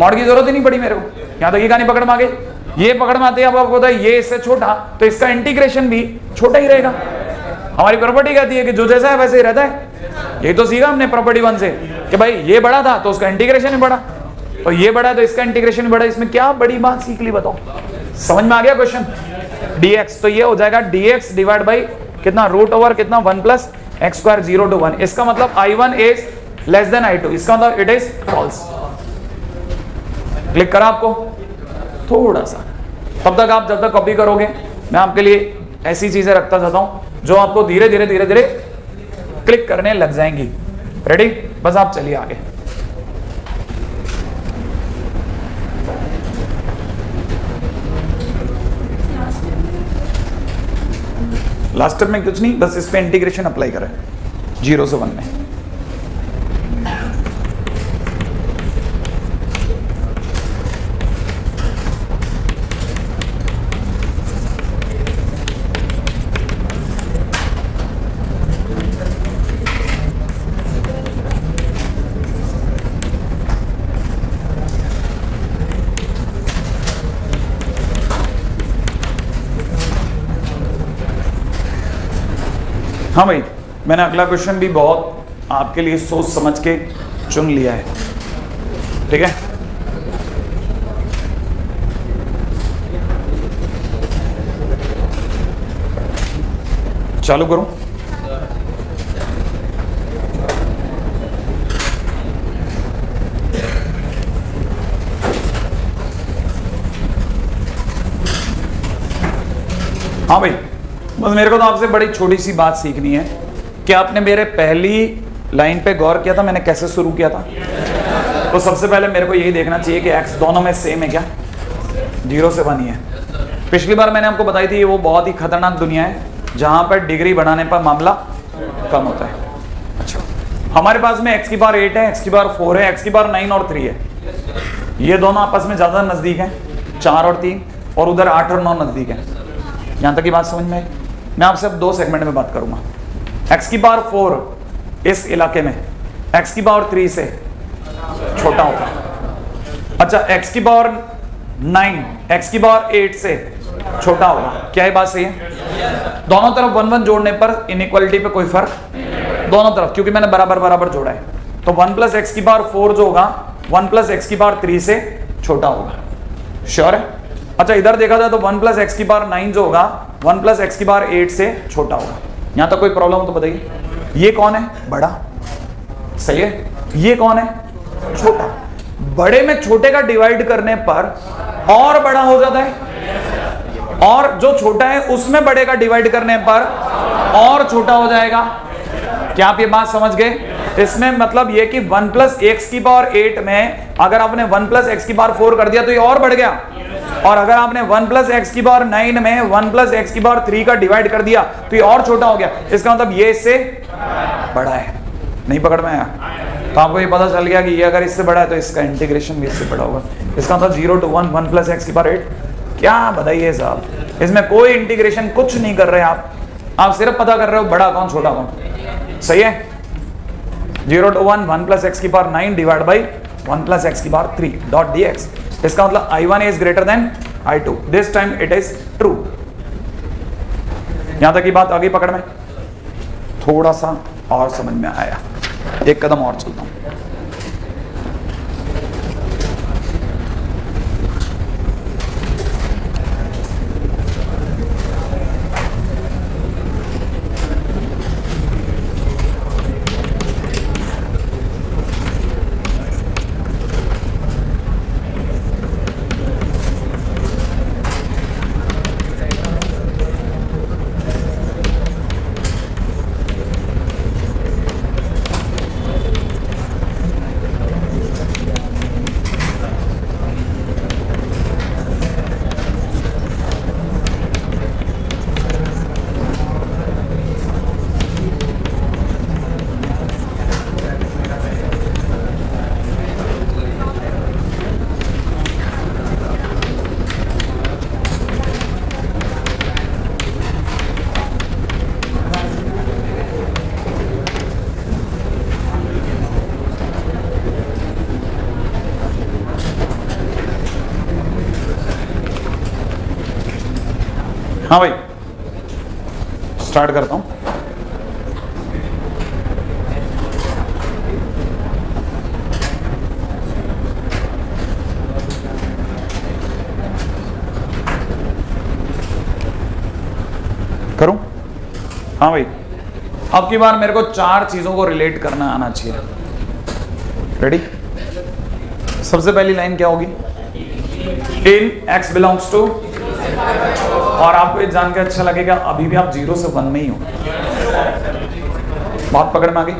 मॉड की जरूरत ही नहीं पड़ी मेरे को। यहां तक ये कहानी पकड़ में आ गई। ये पकड़ में आते हैं, आपको पता है ये इससे छोटा तो इसका इंटीग्रेशन भी छोटा ही रहेगा। हमारी प्रॉपर्टी कहती है कि जो जैसा है वैसे ही रहता है। यही तो सीखा हमने प्रॉपर्टी 1 से कि भाई ये बड़ा था तो उसका इंटीग्रेशन ही बड़ा, और ये बड़ा है तो इसका इंटीग्रेशन भी बड़ा। इसमें क्या बड़ी बात सीख ली बताओ? समझ में आ गया क्वेश्चन? dx तो ये हो जाएगा dx डिवाइड बाई कितना, रूट ओवर कितना 1 प्लस x स्क्वायर 0 to 1। इसका मतलब I1 is less than I2, इसका मतलब इट इज फॉल्स। क्लिक करा आपको थोड़ा सा, तब तक आप जब तक कॉपी करोगे मैं आपके लिए ऐसी चीजें रखता जाता हूं जो आपको धीरे धीरे धीरे धीरे क्लिक करने लग जाएंगी। रेडी? बस आप चलिए आगे। लास्ट स्टेप में कुछ नहीं, बस इस पे इंटीग्रेशन अप्लाई करें 0 से 1 में। हाँ भाई, मैंने अगला क्वेश्चन भी बहुत आपके लिए सोच समझ के चुन लिया है, ठीक है। चालू करूं? हाँ भाई, बस मेरे को तो आपसे बड़ी छोटी सी बात सीखनी है कि आपने मेरे पहली लाइन पे गौर किया था मैंने कैसे शुरू किया था। तो सबसे पहले मेरे को यही देखना चाहिए कि x दोनों में सेम है क्या? 0 से 1 ही है। पिछली बार मैंने आपको बताई थी वो बहुत ही खतरनाक दुनिया है जहां पर डिग्री बढ़ाने पर मामला कम होता है। अच्छा, हमारे पास में x की पावर 8 है, x की पावर 4 है, x की पावर 9 और 3 है। ये दोनों आपस में ज्यादा नजदीक हैं, 4 और 3, और उधर 8 और 9 नजदीक है। यहां तक की बात समझ में आई? मैं आपसे अब 2 सेगमेंट में बात करूंगा। x की पावर 4 इस इलाके में x की पावर 3 से छोटा होगा। अच्छा, x की पावर 9 x की पावर 8 से छोटा होगा। क्या ये बात सही है? दोनों तरफ 1 1 जोड़ने पर इनइक्वालिटी पे कोई फर्क, दोनों तरफ, क्योंकि मैंने बराबर बराबर जोड़ा है। तो 1 प्लस एक्स की पावर 4 जो होगा 1 प्लस एक्स की पावर 3 से छोटा होगा। श्योर है? अच्छा, इधर देखा जाए तो 1 प्लस एक्स की पावर 9 जो होगा 1 प्लस एक्स की पावर 8 से छोटा होगा। यहां तक कोई प्रॉब्लम हो तो बताइए। ये कौन है? बड़ा, सही है। ये कौन है? छोटा। बड़े में छोटे का डिवाइड करने पर और बड़ा हो जाता है, और जो छोटा है उसमें बड़े का डिवाइड करने पर और छोटा हो जाएगा। क्या आप ये बात समझ गए? इसमें मतलब ये कि 1 प्लस एक्स की पावर 8 में अगर आपने 1 प्लस एक्स की पावर 4 कर दिया तो ये और बढ़ गया, और अगर आपने 1 प्लस एक्स की पावर 9 में 1 प्लस एक्स की पावर 3 का डिवाइड कर दिया तो ये और छोटा हो गया। इसका मतलब ये इससे बड़ा है। नहीं पकड़ में आया? तो आपको ये पता चल गया कि ये अगर इससे बड़ा है तो इसका इंटीग्रेशन भी इससे बड़ा होगा। इसका मतलब 0 to 1 1 प्लस एक्स की पावर 8। क्या बताइए साहब, इसमें कोई इंटीग्रेशन कुछ नहीं कर रहे आप सिर्फ पता कर रहे हो बड़ा कौन छोटा कौन। सही है? 0 to 1 1 प्लस एक्स की power 9 divide by 1 plus x की पावर 3 डॉट dx। इसका मतलब I1 is greater than I2, this time it is true. यहां तक की बात आगे पकड़ में थोड़ा सा और समझ में आया, एक कदम और चलता हूं। हाँ भाई, स्टार्ट करता हूं। करूं? हाँ भाई, अब की बार मेरे को 4 चीजों को रिलेट करना आना चाहिए। रेडी? सबसे पहली लाइन क्या होगी? इन x बिलोंग्स टू, और आपको ये जान के अच्छा लगेगा अभी भी आप 0 से 1 में ही हो। बात पकड़ में आ गई?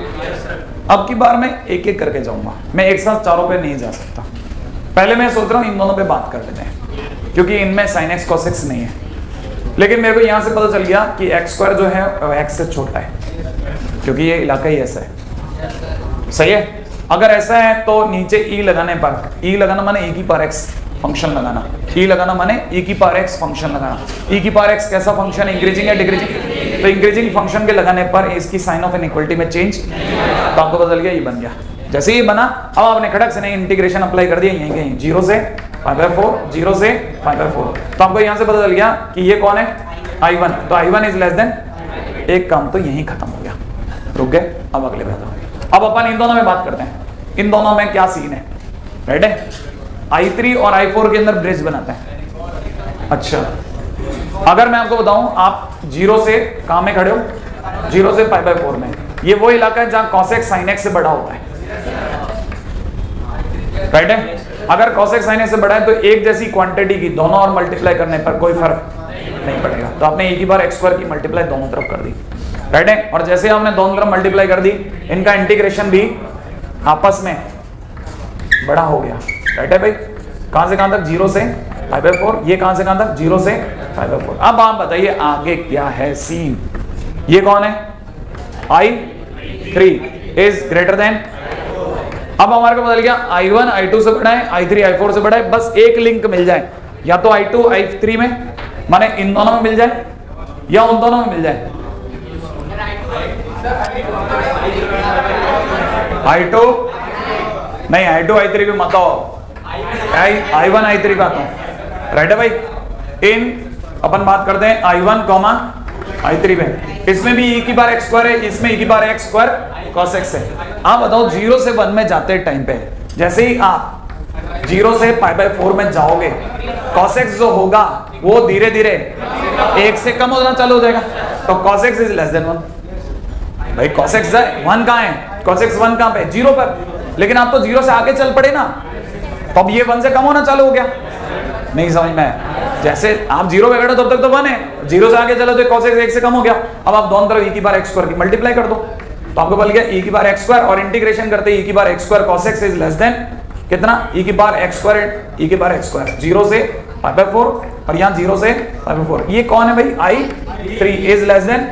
अब की बार मैं एक एक करके जाऊंगा, मैं एक साथ चारों पे नहीं जा सकता। पहले मैं सोच रहा हूं इन दोनों पे बात कर लेते हैं क्योंकि इनमें sin x cos x नहीं है, लेकिन मेरे को यहां से पता चल गया कि x² जो है x से छोटा है क्योंकि ये इलाका ही ऐसा है। सही है? अगर ऐसा है तो नीचे e लगाने पर, e लगाना माने e की पावर x फंक्शन लगाना, e लगाना माने e की पावर x फंक्शन लगाना। e की पावर x कैसा फंक्शन है? इंक्रीजिंग या डिक्रीजिंग? तो इंक्रीजिंग फंक्शन के लगाने पर इसकी साइन ऑफ इनइक्वालिटी में चेंज, तो आपको पता चल गया ये बन गया। जैसे ही बना, अब आपने खड़क से नहीं इंटीग्रेशन अप्लाई कर दिया यहीं कहीं 0 से π/4, 0 से π/4, तो आपको यहां से पता चल गया कि ये कौन है? I1, तो I1 इज लेस देन, एक काम तो यहीं खत्म हो गया। रुक गए? अब अगले बात, अब अपन इन दोनों में बात करते हैं। इन दोनों में क्या सीन है? राइट है? I3 और I4 के अंदर ब्रिज बनाते हैं। अच्छा, अगर मैं आपको बताऊं आप 0 से कहां में खड़े हो? 0 से π/4 में। ये वो इलाका है जहां cos x sin x से बड़ा होता है। राइट है? अगर cos x sin x से बड़ा है तो एक जैसी क्वांटिटी की दोनों और मल्टीप्लाई करने पर कोई फर्क नहीं पड़ेगा। तो आपने एक ही बार x² की मल्टीप्लाई दोनों तरफ कर दी। राइट है? और जैसे हमने दोनों तरफ मल्टीप्लाई कर दी, इनका इंटीग्रेशन भी आपस में बड़ा हो गया। राइट है भाई? कहां से कहां तक? 0 से π/4। ये कहां से कहां तक? 0 से π/4। अब आप बताइए आगे क्या है सीन? ये कौन है? I3 इज ग्रेटर देन, अब हमारे को बदल गया I1 I2 से बड़ा है, I3 I4 से बड़ा है। बस एक लिंक मिल जाए, या तो I2 I3 में माने इन दोनों में मिल जाए या उन दोनों में मिल जाए। I2 नहीं, I2 I3 पे मत आओ, I1 I3 पे आता हूं। राइट है भाई? इन अपन बात करते हैं I1 I3 पे। इसमें भी e की बार x² है, इसमें e की बार x² cos x है। आप बताओ 0 से 1 में जाते टाइम पे जैसे ही आप 0 से π/4 में जाओगे, cos x जो होगा वो धीरे धीरे 1 से कम होना चालू हो जाएगा। तो cos x is less than 1। भाई cos x 1 कहां है? cos x 1 कहां पे? 0 पर। लेकिन आप तो 0 से आगे चल पड़े ना, तो अब ये 1 से कम होना चालू हो गया। नहीं समझ में आया? जैसे आप जीरो पे बैठो तब तक तो 1 है, जीरो से आगे चलो तो cos x 1 से कम हो गया। अब आप दोनों तरफ e की बार x स्क्वायर की मल्टीप्लाई कर दो तो आपको बन गया e की बार x स्क्वायर, और इंटीग्रेशन करते e की बार x square cos x is less than कितना, e की बार x स्क्वायर, e की बार x स्क्वायर, 0 से π/4 और यहाँ 0 से π/4। ये कौन है भाई? i3 is less than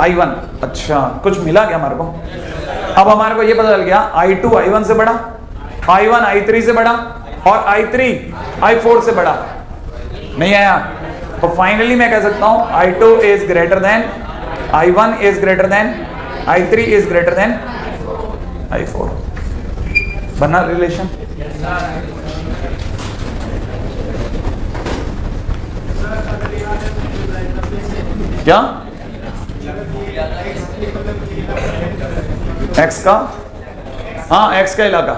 i1। अच्छा, कुछ मिला क्या हमारे को? अब हमारे को ये पता चल गया i2 i1 से बड़ा, i1 i3 से बड़ा और i3 i4 से बड़ा। नहीं आया? तो फाइनली मैं कह सकता हूं i2 is greater then i1 is greater then i3 is greater then i4। बना रिलेशन? क्या x का? हाँ, x का इलाका।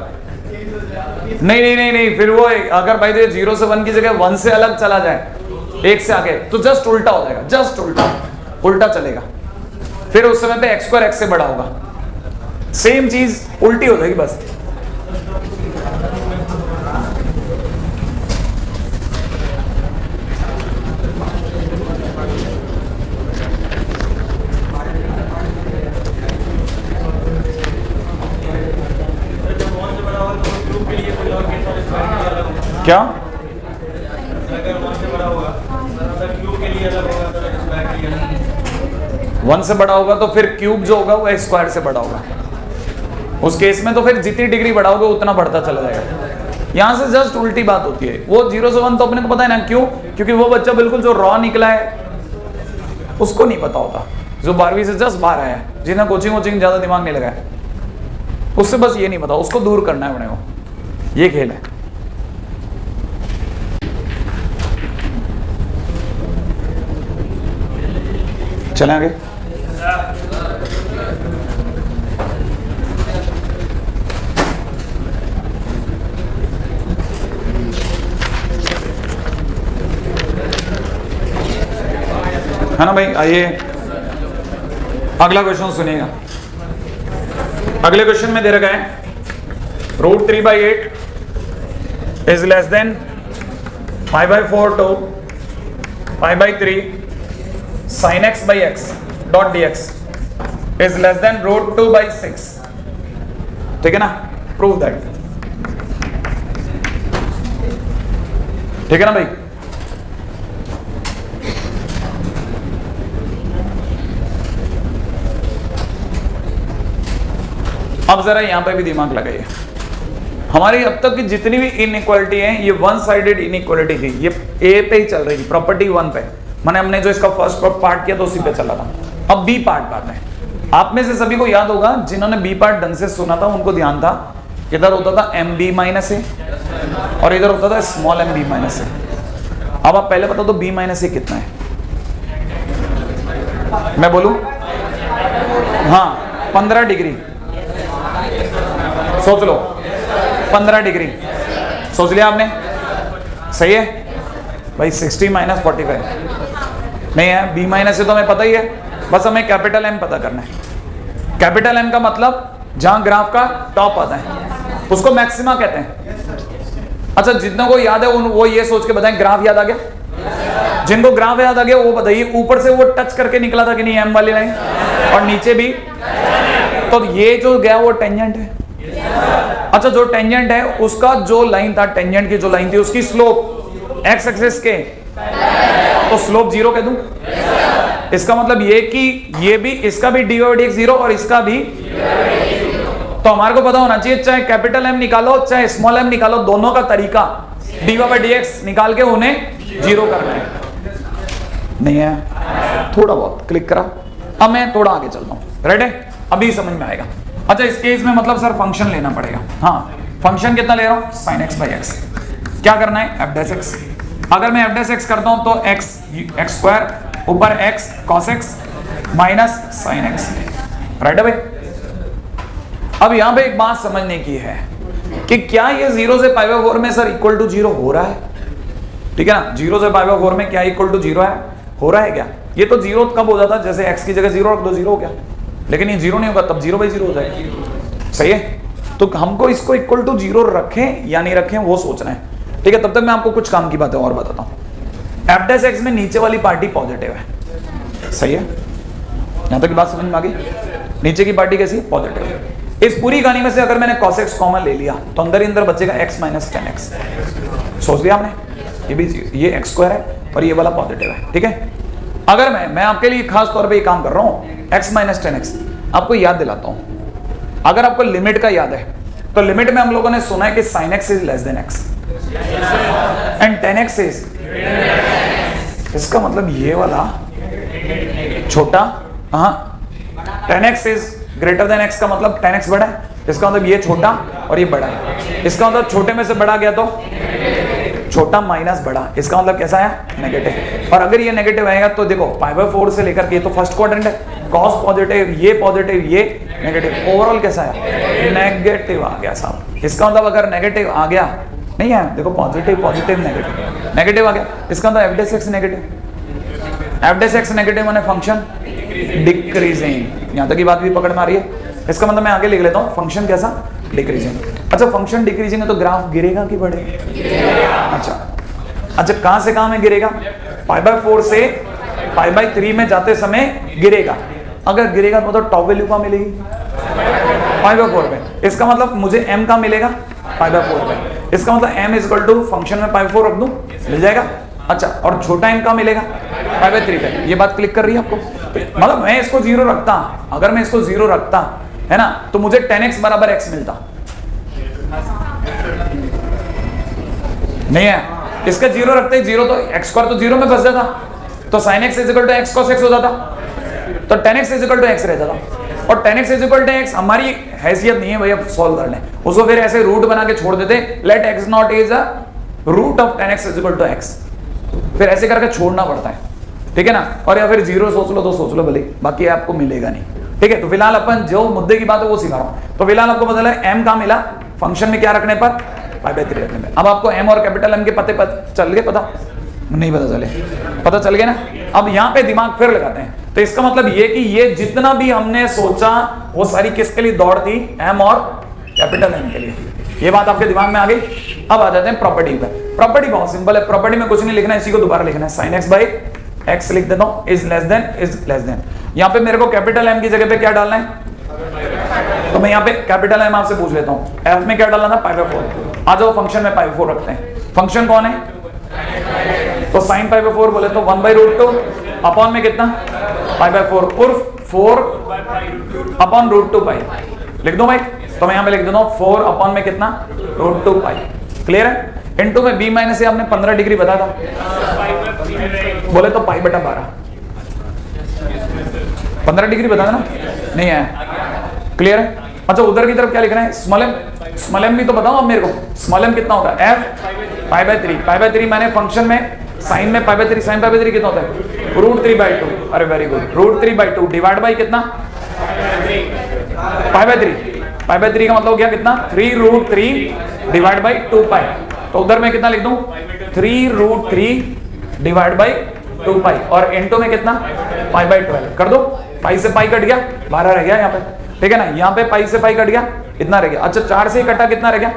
नहीं नहीं नहीं नहीं, फिर वो अगर भाई 0 से 1 की जगह 1 से अलग चला जाए, 1 से आगे, तो जस्ट उल्टा हो जाएगा, जस्ट उल्टा चलेगा। फिर उस समय पे x स्क्वायर x से बड़ा होगा, सेम चीज उल्टी हो जाएगी बस। क्या? वन से बड़ा होगा तो फिर क्यूब जो होगा वो स्क्वायर से बड़ा होगा। उस केस में तो फिर जितनी डिग्री बढ़ाओगे उतना बढ़ता चला जाएगा। यहां से जस्ट उल्टी बात होती है। वो 0 से 1 तो अपने को पता है ना, क्यों? क्योंकि वो बच्चा बिल्कुल जो रॉ निकला है उसको नहीं पता होता, जो 12वीं से जस्ट बाहर आया है, जिन्हें कोचिंग ज्यादा दिमाग नहीं लगा है, उससे बस ये नहीं पता, उसको दूर करना है अपने को। ये खेल है। चलें आगे। है ना भाई? आइए अगला क्वेश्चन सुनिएगा। अगले क्वेश्चन में दे रखा है √3/8 is less than π/4 to π/3 sin x by x dot dx is less than √2/6। ठीक है ना? Prove that. ठीक है ना भाई? अब जरा यहां पे भी दिमाग लगाइए। हमारी अब तक की जितनी भी इनइक्वालिटी है ये वन साइडेड इनइक्वालिटी थी, ये ए पे ही चल रही थी, प्रॉपर्टी 1 पे। मैंने हमने जो इसका फर्स्ट पार्ट किया तो उसी पे चला था। अब बी पार्ट बात है। आप में से सभी को याद होगा, जिन्होंने बी पार्ट ढंग से सुना था उनको ध्यान था, इधर होता था MB माइनस ए और इधर होता था स्मॉल MB माइनस ए। अब आप पहले बता दो B माइनस ए कितना है? मैं बोलूं? हाँ, 15 डिग्री। सोच लो, 15 डिग्री सोच लिया आपने? सही है भाई। 60 माइनस 45 नहीं है। बी माइनस से तो हमें पता ही है, बस हमें कैपिटल M पता करना है। कैपिटल M का मतलब जहां ग्राफ का टॉप आता है उसको मैक्सिमा कहते हैं। अच्छा, जितनों को याद है वो ये सोच के बताएं ग्राफ याद आ गया? जिनको ग्राफ याद आ गया वो बताइए ऊपर से वो टच करके निकला था कि नहीं M वाली लाइन, और नीचे भी? तो ये जो गया वो टेंजेंट है। अच्छा, जो टेंजेंट है उसका जो लाइन था, टेंजेंट की जो लाइन थी उसकी स्लोप x एक्सिस के, तो स्लोप 0 कह दूं। इसका मतलब ये कि ये भी, इसका भी dy/dx 0 और इसका भी। तो हमारे को पता होना चाहिए चाहे कैपिटल M निकालो चाहे स्मॉल m निकालो, दोनों का तरीका dy/dx निकाल के उन्हें 0 करना है। नहीं है? थोड़ा बहुत क्लिक करा। अब मैं थोड़ा आगे चलता हूं। रेडी? अभी समझ में आएगा। अच्छा, इस केस में मतलब सर फंक्शन लेना पड़ेगा। हाँ, फंक्शन कितना ले रहा हूं? sin x/x। क्या करना है? f'(x). अगर मैं f'(x) करता हूं तो x स्क्वायर ऊपर x cos x minus sin x। Right है भाई? अब यहां पे एक बात समझने की है कि क्या ये 0 से π/4 में सर इक्वल टू 0 हो रहा है? ठीक है ना? 0 से π/4 में क्या इक्वल टू 0 है? हो रहा है क्या? ये तो 0 कब हो जाता? जैसे x की जगह 0 रख दो, 0 हो गया। लेकिन ये 0 नहीं होगा, तब 0/0 हो जाएगा। सही है? तो हमको इसको इक्वल टू 0 रखें या नहीं रखें वो सोचना है। ठीक है, तब तक मैं आपको कुछ काम की बातें और बताता हूँ। एफ डैश एक्स में नीचे वाली पार्टी पॉजिटिव है, सही है, यहां तक की बात समझ में आ गई। नीचे की पार्टी कैसी? पॉजिटिव। इस पूरी कहानी में से अगर मैंने cos x कॉमन ले लिया तो अंदर ही अंदर बचेगा x माइनस 10x। सोच लिया आपने? ये भी ये एक्स स्क्वायर है और ये वाला पॉजिटिव है, ठीक है। अगर मैं आपके लिए खास तौर पे ये काम कर रहा हूँ x माइनस 10x, आपको याद दिलाता हूँ। अगर आपको लिमिट का याद है तो लिमिट में हम लोगों ने सुना है कि sin x is less than x and 10x is, इसका मतलब ये वाला छोटा, हाँ 10x is greater then x का मतलब 10x बड़ा है, इसका मतलब ये छोटा और ये बड़ा है। इसका मतलब छोटे में से बड़ा गया तो छोटा माइनस बड़ा, इसका मतलब कैसा है? नेगेटिव। और अगर ये नेगेटिव आएगा तो देखो π/4 से लेकर के, ये तो फर्स्ट क्वाड्रेंट है, cos पॉजिटिव, ये नेगेटिव, ओवरऑल कैसा है? नेगेटिव आ गया साहब। इसका मतलब अगर नेगेटिव आ गया, नहीं है देखो, पॉजिटिव नेगेटिव आ गया, इसका मतलब F dash x negative. F dash x negative माने फंक्शन डिक्रीजिंग। यहां तक की बात भी पकड़ में आ रही है? इसका मतलब मैं आगे लिख लेता हूं, फंक्शन कैसा? डिक्रीजिंग। अच्छा, फंक्शन डिक्रीजिंग है तो ग्राफ गिरेगा कि बढ़ेगा? अच्छा कहां से कहां में गिरेगा? π/4 से π/3 में जाते समय गिरेगा। अगर गिरेगा तो टॉप वैल्यू का मिलेगी π/4 पे। इसका मतलब मुझे m का मिलेगा π/4 पे। इसका मतलब m is equal to function में π/4 रख दूं, मिल जाएगा। अच्छा, और छोटा m का मिलेगा π/3 पे। ये बात क्लिक कर रही है आपको? मतलब मैं इसको 0 रखता, अगर मैं इसको 0 रखता है ना, तो मुझे 10x बराबर x मिलता, नहीं है? इसका 0 रखते ही 0 तो x स्क्वायर तो 0 में फंस जाता, तो sin x is equal to x cos x हो जाता, तो 10x is equal to x रह जाता। और 10x is equal to x हमारी हैसियत नहीं है भैया सॉल्व कर लें उसको, फिर ऐसे रूट बना के छोड़ देते, let x not is a root of 10x is equal to x, फिर ऐसे करके छोड़ना पड़ता है, ठीक है ना। और या फिर 0 सोच लो तो सोच लो भले, बाकी आपको मिलेगा नहीं, ठीक है। तो फिलहाल अपन जो मुद्दे की बात है वो सिखा रहा हूं। तो फिलहाल आपको पता है m का मिला फंक्शन में क्या रखने पर? π/3 रखने में। अब आपको m और कैपिटल M के पते चल गए? पता नहीं पता चले? पता चल गया ना। अब यहाँ पे दिमाग फिर लगाते हैं, तो इसका मतलब ये कि ये जितना भी हमने सोचा वो सारी किसके लिए दौड़ थी? m और कैपिटल M के लिए। ये बात आपके दिमाग में आ गई। अब आ जाते हैं प्रॉपर्टी पे। प्रॉपर्टी बहुत सिंपल है, प्रॉपर्टी में कुछ नहीं लिखना है, इसी को दोबारा लिखना है, sin x/x लिख देता हूं, इज लेस देन। यहाँ पे मेरे को कैपिटल M की जगह पे क्या डालना है? तो मैं यहाँ पे कैपिटल M आपसे पूछ लेता हूँ, f में क्या डालना था? π/4। आ जाओ फंक्शन में π/4 रखते हैं। फंक्शन कौन है? तो sin π/4 बोले तो 1/√2 अपॉन में कितना? π/4 उर्फ 4 अपॉन √2π लिख दो भाई। तो मैं यहाँ पे लिख देता हूँ 4 अपॉन में कितना? √2π। क्लियर है? इनटू में b माइनस आपने 15 डिग्री बता था, बोले तो π/12 15 डिग्री बता देना, नहीं है? क्लियर है? अच्छा, उधर की तरफ क्या लिखना है? स्मॉल m भी तो बताओ अब मेरे को, स्मॉल m कितना होता है? f π/3 मैंने फंक्शन में साइन में π/3, साइन π/3 कितना होता है? √3/2। अरे वेरी गुड, √3/2 डिवाइड बाई कितना? π/3 का मतलब क्या कितना? 3√3 डिवाइड बाई 2π। तो उधर में कितना लिख दूं? 3√3 डिवाइड बाई 2π और इनटू में कितना? π/12 कर दो। पाई से पाई कट गया, 12 रह गया यहाँ पे, ठीक है ना। यहाँ पे पाई से पाई कट गया, इतना रह गया। अच्छा, 4 से कटा कितना रह गया?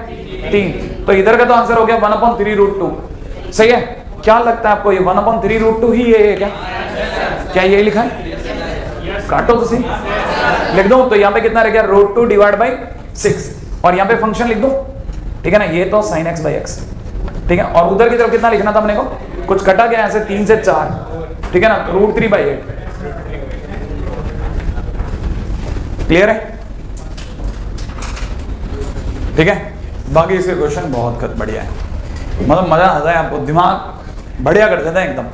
3। तो इधर का तो आंसर हो गया 1/3√2। सही है? क्या लगता है आपको ये 1/3√2 ही ये है क्या? क्या ये लिखा है? काटो तो सही, लिख दो। तो यहाँ पे कितना रह गया? √2 डिवाइड बाई 6 और यहाँ पे फंक्शन लिख दो, ठीक है ना। ये तो sin x/x, ठीक है। और उधर की तरफ कितना लिखना था अपने को? कुछ कटा गया ऐसे 3 से 4, ठीक है ना। √3/8। क्लियर है? ठीक है। बाकी इसके क्वेश्चन बहुत बढ़िया है, मतलब मजा आता है आपको, दिमाग बढ़िया कर देता है एकदम।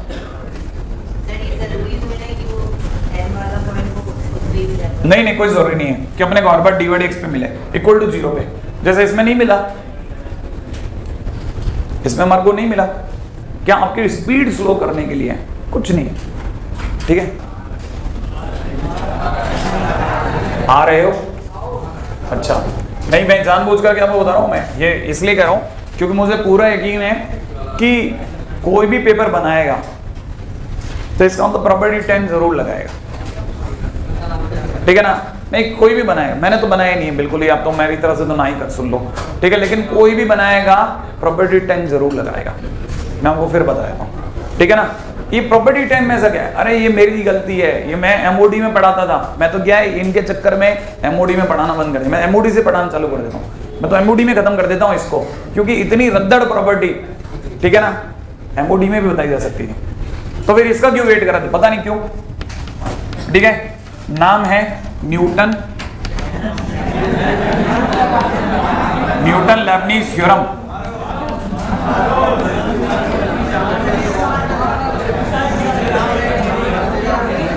नहीं, कोई जरूरी नहीं है कि अपने को हर बार dy/dx पे मिले इक्वल टू 0 पे, जैसे इसमें नहीं मिला, इसमें हमारे को नहीं मिला। क्या आपकी स्पीड स्लो करने के लिए? कुछ नहीं, ठीक है। आ रहे हो? अच्छा, नहीं मैं जानबूझकर क्या बता रहा हूं, मैं ये इसलिए कह रहा हूं क्योंकि मुझे पूरा यकीन है कि कोई भी पेपर बनाएगा तो इसका मतलब प्रॉपर्टी 10 जरूर लगाएगा, ठीक है ना। नहीं, कोई भी बनाएगा, मैंने तो बनाया नहीं है बिल्कुल ही, आप तो मेरी तरफ से तो ना ही कर सुन लो, ठीक है, लेकिन कोई भी बनाएगा प्रॉपर्टी 10 जरूर लगाएगा, मैं आपको फिर बताया हूँ, ठीक है ना। ये प्रॉपर्टी 10 में से क्या है, अरे ये मेरी गलती है, ये मैं एमओडी में पढ़ाता था, मैं तो क्या है इनके चक्कर में एमओडी में पढ़ाना बंद कर दिया, मैं एमओडी से पढ़ाना चालू कर देता हूँ, मैं तो एमओडी में खत्म कर देता हूँ इसको, क्योंकि इतनी रद्दड़ प्रॉपर्टी, ठीक है ना, एमओडी में भी बताई जा सकती है, तो फिर इसका क्यों वेट करा था, पता नहीं क्यों, ठीक है। नाम है न्यूटन लेबनीज थ्योरम।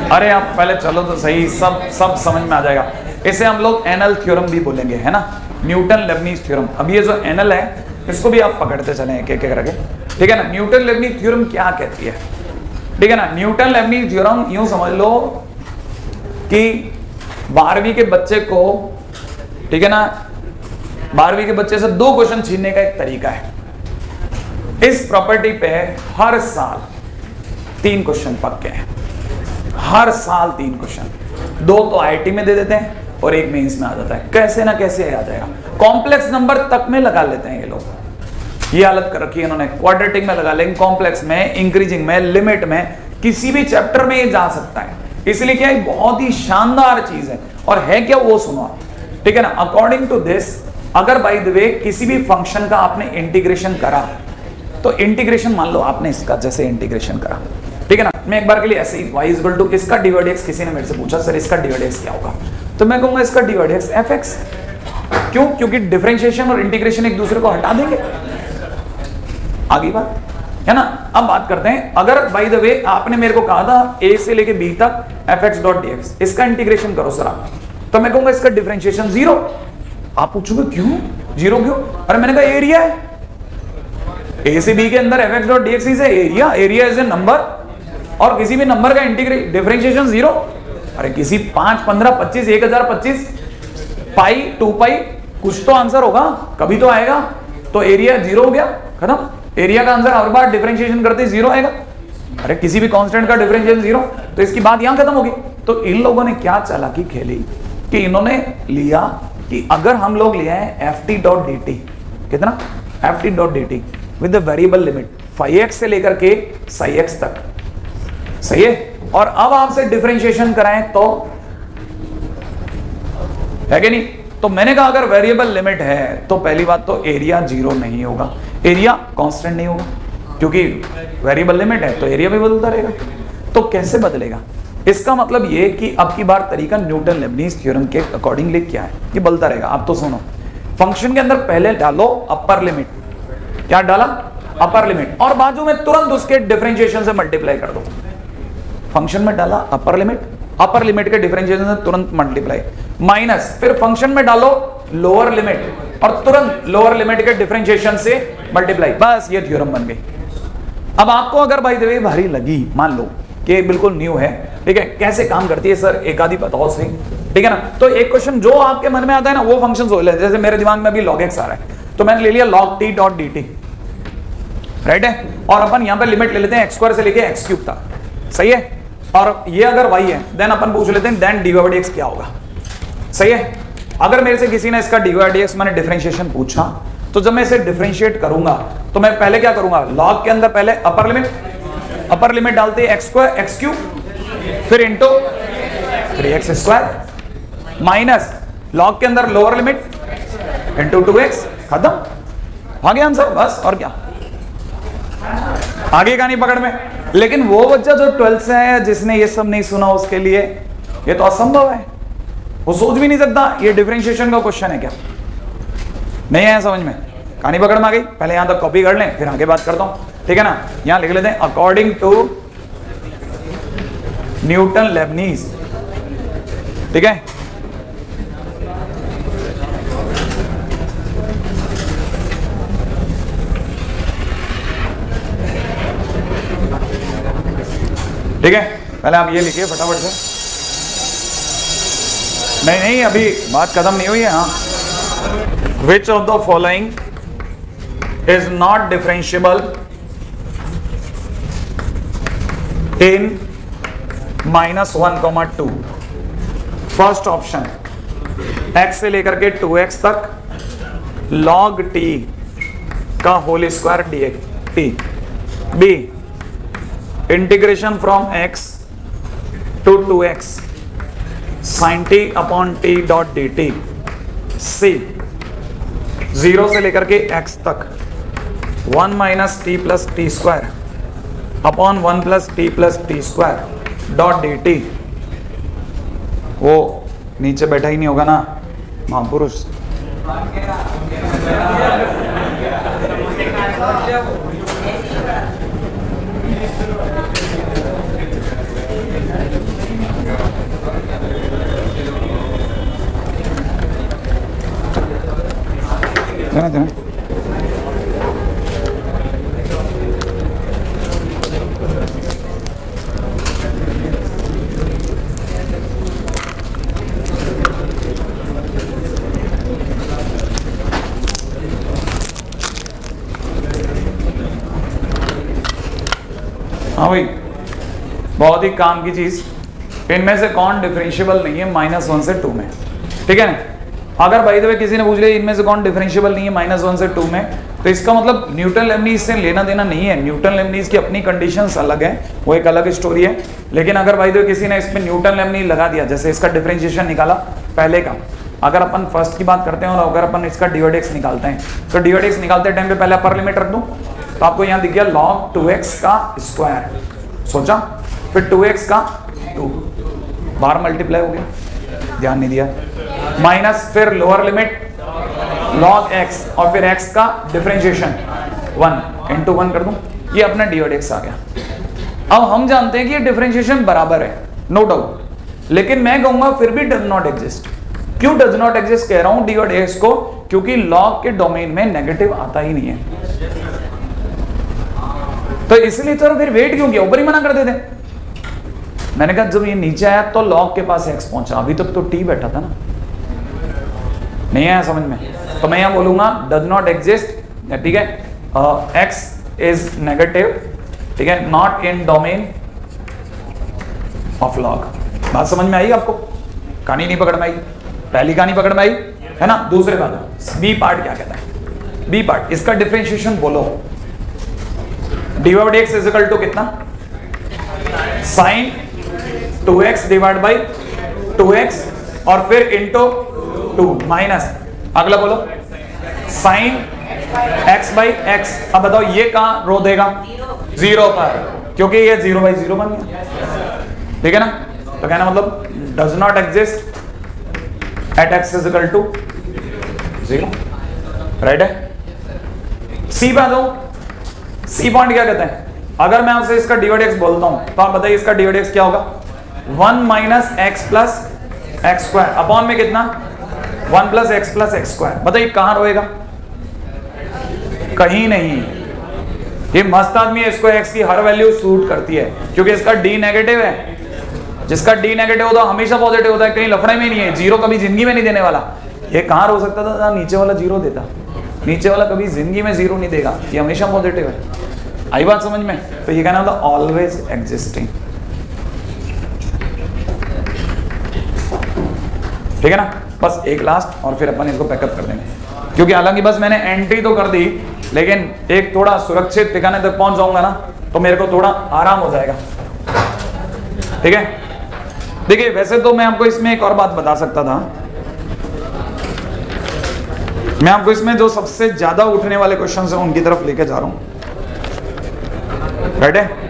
अरे आप पहले चलो तो सही, सब समझ में आ जाएगा। इसे हम लोग एनल थ्योरम भी बोलेंगे, है ना, न्यूटन लेबनीज थ्योरम। अब ये जो एनल है इसको भी आप पकड़ते चले एक एक करके, ठीक है ना। न्यूटन लेबनीज थ्योरम क्या कहती है, ठीक है ना। न्यूटन लेबनीज थ्योरम यूं समझ लो कि 12वीं के बच्चे को, ठीक है ना, 12वीं के बच्चे से 2 क्वेश्चन छीनने का एक तरीका है। इस प्रॉपर्टी पे हर साल 3 क्वेश्चन पक्के हैं, हर साल 3 क्वेश्चन, 2 तो आईआईटी में दे देते हैं और 1 मेंस में आ जाता है, कैसे ना कैसे आ जाएगा। कॉम्प्लेक्स नंबर तक में लगा लेते हैं ये लोग, ये हालत कर रखी है इन्होंने, क्वाड्रेटिक में लगा लेंगे, कॉम्प्लेक्स में, इंक्रीजिंग में, लिमिट में, किसी भी चैप्टर में ये जा सकता है। इसलिए क्या है, बहुत ही शानदार चीज है। और है क्या वो सुनो, ठीक है ना। अकॉर्डिंग टू दिस, अगर बाय द वे किसी भी फंक्शन का आपने इंटीग्रेशन करा, तो इंटीग्रेशन मान लो आपने इसका जैसे इंटीग्रेशन करा, ठीक है ना, मैं एक बार के लिए ऐसे ही y इक्वल टू इसका डिवाइड x, किसी ने मेरे से पूछा सर इसका डिवाइड x क्या होगा, तो मैं कहूंगा इसका डिवाइड x fx। क्यों, क्योंकि डिफरेंशिएशन और इंटीग्रेशन एक दूसरे को हटा देंगे, आगे बात है ना। अब बात करते हैं, अगर बाय द वे आपने मेरे को कहा था a से लेके b तक fx.dx, इसका इंटीग्रेशन करो सर आप, तो मैं कहूंगा इसका डिफरेंशिएशन 0। आप पूछोगे क्यों 0 क्यों, अरे मैंने कहा एरिया है, a से b के अंदर fx.dx is area, area is a number, और किसी भी नंबर का इंटीग्रेट डिफरेंशिएशन 0। अरे किसी 5, 15, 25, 1025, पाई 2 पाई कुछ तो आंसर होगा, कभी तो आएगा, तो एरिया 0 हो गया, खत्म। एरिया का आंसर हर बार डिफरेंशिएशन करते 0 आएगा। अरे किसी भी कांस्टेंट का डिफरेंशिएशन 0, तो इसकी बात यहां खत्म होगी। तो इन लोगों ने क्या चालाकी खेली कि इन्होंने लिया कि अगर हम लोग लिया है ft.dt, कितना ft.dt with the variable limit 5x से लेकर के x तक, सही है, और अब आपसे डिफरेंशिएशन कराएं तो है कि नहीं। तो मैंने कहा अगर वेरिएबल लिमिट है तो पहली बात तो एरिया 0 नहीं होगा, एरिया कांस्टेंट नहीं होगा, क्योंकि वेरिएबल लिमिट है तो एरिया भी बदलता रहेगा। तो कैसे बदलेगा, इसका मतलब ये कि अब की बार तरीका न्यूटन लेबनीज थ्योरम के अकॉर्डिंगली क्या है, ये बदलता रहेगा। आप तो सुनो, फंक्शन के अंदर पहले डालो अपर लिमिट, क्या डाला अपर लिमिट, और बाजू में तुरंत उसके डिफरेंशिएशन से मल्टीप्लाई कर दो। फंक्शन में डाला अपर लिमिट के डिफरेंशिएशन से तुरंत मल्टीप्लाई, माइनस फिर फंक्शन में डालो लोअर लिमिट और तुरंत लोअर लिमिट के डिफरेंशिएशन से मल्टीप्लाई, बस ये थ्योरम बन गई। अब आपको अगर बाय द वे भारी लगी, मान लो कि बिल्कुल न्यू है, ठीक है, कैसे काम करती है सर एक आधी बताओ सही, ठीक है ना। तो एक क्वेश्चन जो आपके मन में आता है ना वो फंक्शन हो ले, जैसे मेरे दिमाग में अभी log x आ रहा है तो मैंने ले लिया log t.dt, राइट है, और अपन यहां पे लिमिट ले लेते हैं x² से लेके x³ तक, सही है, और ये अगर y है देन अपन पूछ लेते हैं देन d/dx क्या होगा, सही है। अगर मेरे से किसी ने इसका d/dx मैंने डिफरेंशिएशन पूछा, तो जब मैं इसे डिफरेंशिएट करूंगा तो मैं पहले क्या करूंगा, log के अंदर पहले अपर लिमिट डालते हैं x², फिर इंटू 3x² माइनस log के अंदर लोअर लिमिट इंटू 2x, खत्म, आ गया आंसर, बस और क्या, आगे का नहीं पकड़ में। लेकिन वो बच्चा जो 12th से है जिसने ये सब नहीं सुना उसके लिए ये तो असंभव है, वो सोच भी नहीं सकता ये डिफरेंशिएशन का क्वेश्चन है क्या, नहीं है समझ में, कहानी पकड़ में आ गई। पहले यहां तक कॉपी कर लें फिर आगे बात करता हूं, ठीक है ना। यहां लिख लेते हैं अकॉर्डिंग टू न्यूटन लेबनीज, ठीक है, ठीक है, पहले आप ये लिखिए फटाफट से, नहीं अभी बात खत्म नहीं हुई है। हाँ, which of the following is not differentiable in -1, 2। First option x से लेकर के 2x तक log t का whole square D B integration from x to 2x sin t upon t dot D T. C 0 से लेकर के x तक 1 minus T plus T square upon 1 plus T square dot D T. वो नीचे बैठा ही नहीं होगा ना महापुरुष। देना हाँ भाई, बहुत ही काम की चीज। इनमें से कौन डिफरेंशिएबल नहीं है -1 से 2 में, ठीक है ना। अगर बाय द वे किसी ने पूछ लिया इनमें से कौन डिफरेंशिएबल नहीं है -1 से 2 में, तो इसका मतलब न्यूटन लेबनीज से लेना देना नहीं है। न्यूटन लेबनीज की अपनी कंडीशंस अलग है, वो एक अलग स्टोरी है। लेकिन अगर बाय द वे किसी ने इसमें न्यूटन लेबनीज लगा दिया, जैसे इसका डिफरेंशिएशन निकाला पहले का, अगर अपन फर्स्ट की बात करते हैं और अगर अपन इसका dy/dx निकालते हैं, तो dy/dx निकालते टाइम पे पहले अपर लिमिट रख दूं, तो आपको यहाँ दिख गया log 2x का स्क्वायर, सोचा, फिर 2x का 2 बार मल्टीप्लाई हो गया, ध्यान नहीं दिया, माइनस फिर लोअर लिमिट log x और फिर x का डिफरेंशिएशन 1 into 1 कर दूं, ये अपना dy/dx आ गया। अब हम जानते हैं कि ये डिफरेंशिएशन बराबर है, नो डाउट, लेकिन मैं कहूंगा फिर भी डज नॉट एग्जिस्ट। क्यों डज नॉट एग्जिस्ट कह रहा हूं dy/dx को? क्योंकि log के डोमेन में नेगेटिव आता ही नहीं है, तो इसलिए तो फिर वेट क्यों किया, ऊपर ही मना कर देते। मैंने कहा जब ये नीचे आया तो log के पास x पहुंचा, अभी तक तो t बैठा था ना, नहीं आया समझ में, तो मैं यहां बोलूंगा डज नॉट एग्जिस्ट, ठीक है, x इज नेगेटिव, ठीक है, not in domain of log। बात समझ में आई आपको? कहानी नहीं पकड़ में आई, पहली कहानी पकड़ में आई है ना। दूसरे बात, बी पार्ट क्या कहता है? बी पार्ट इसका डिफरेंशिएशन बोलो। dy/dx इज इक्वल टू कितना? sin 2x divide by 2x और फिर इंटू 2 माइनस अगला बोलो sin x बाई x। अब बताओ ये कहां रो देगा? 0 पर, क्योंकि ये 0/0 बन गया, ठीक है ना। तो कहना मतलब does not exist at x is equal to 0, right है। सी पे आ जाओ, सी पॉइंट क्या कहते हैं? अगर मैं आपसे इसका dy/dx बोलता हूं तो आप बताइए इसका dy/dx क्या होगा? 1 minus x plus x square upon में कितना? 1 प्लस एक्स स्क्वायर। बताइए कहां रोएगा? कहीं नहीं। ये मस्त आदमी है, इसको x की हर वैल्यू सूट करती है, क्योंकि इसका d नेगेटिव है। जिसका d नेगेटिव होता है हमेशा पॉजिटिव होता है, कहीं लफड़े में नहीं है, 0 कभी जिंदगी में नहीं देने वाला। ये कहां रो सकता था? नीचे वाला 0 देता, नीचे वाला कभी जिंदगी में 0 नहीं देगा, ये हमेशा पॉजिटिव है। आई बात समझ में? तो ये कहना होता ऑलवेज एग्जिस्टिंग, ठीक है ना। बस एक लास्ट और फिर अपन इसको पैकअप कर देंगे, क्योंकि हालांकि बस मैंने एंट्री तो कर दी, लेकिन एक थोड़ा सुरक्षित ठिकाने तक पहुंच जाऊंगा ना तो मेरे को थोड़ा आराम हो जाएगा, ठीक है। देखिए वैसे तो मैं आपको इसमें एक और बात बता सकता था, मैं आपको इसमें जो सबसे ज्यादा उठने वाले क्वेश्चन हैं उनकी तरफ लेके जा रहा हूं, राइट है।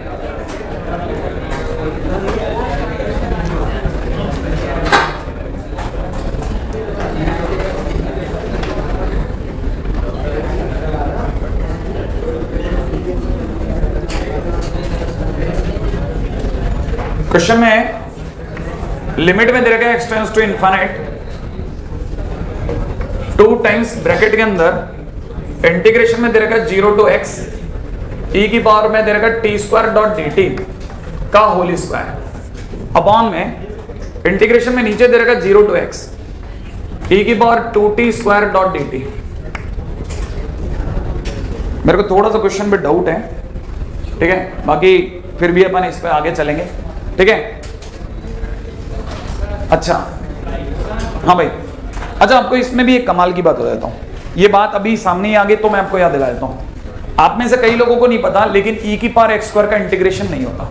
क्वेश्चन में लिमिट में दे रखा है x tends to infinite 2 times bracket के अंदर इंटीग्रेशन में दे रखा है 0 टू x e की पावर में दे रखा है t² डॉट dt का होल स्क्वायर अपॉन में इंटीग्रेशन में नीचे दे रखा है 0 टू x e की पावर 2t² डॉट dt। मेरे को थोड़ा सा क्वेश्चन पे डाउट है, ठीक है, बाकी फिर भी अपन इस पे आगे चलेंगे, ठीक है। अच्छा हाँ भाई, अच्छा, आपको इसमें भी एक कमाल की बात बता देता हूँ, ये बात अभी सामने ही आ गई तो मैं आपको याद दिला देता हूँ। आप में से कई लोगों को नहीं पता, लेकिन e की पावर x स्क्वायर का इंटीग्रेशन नहीं होता।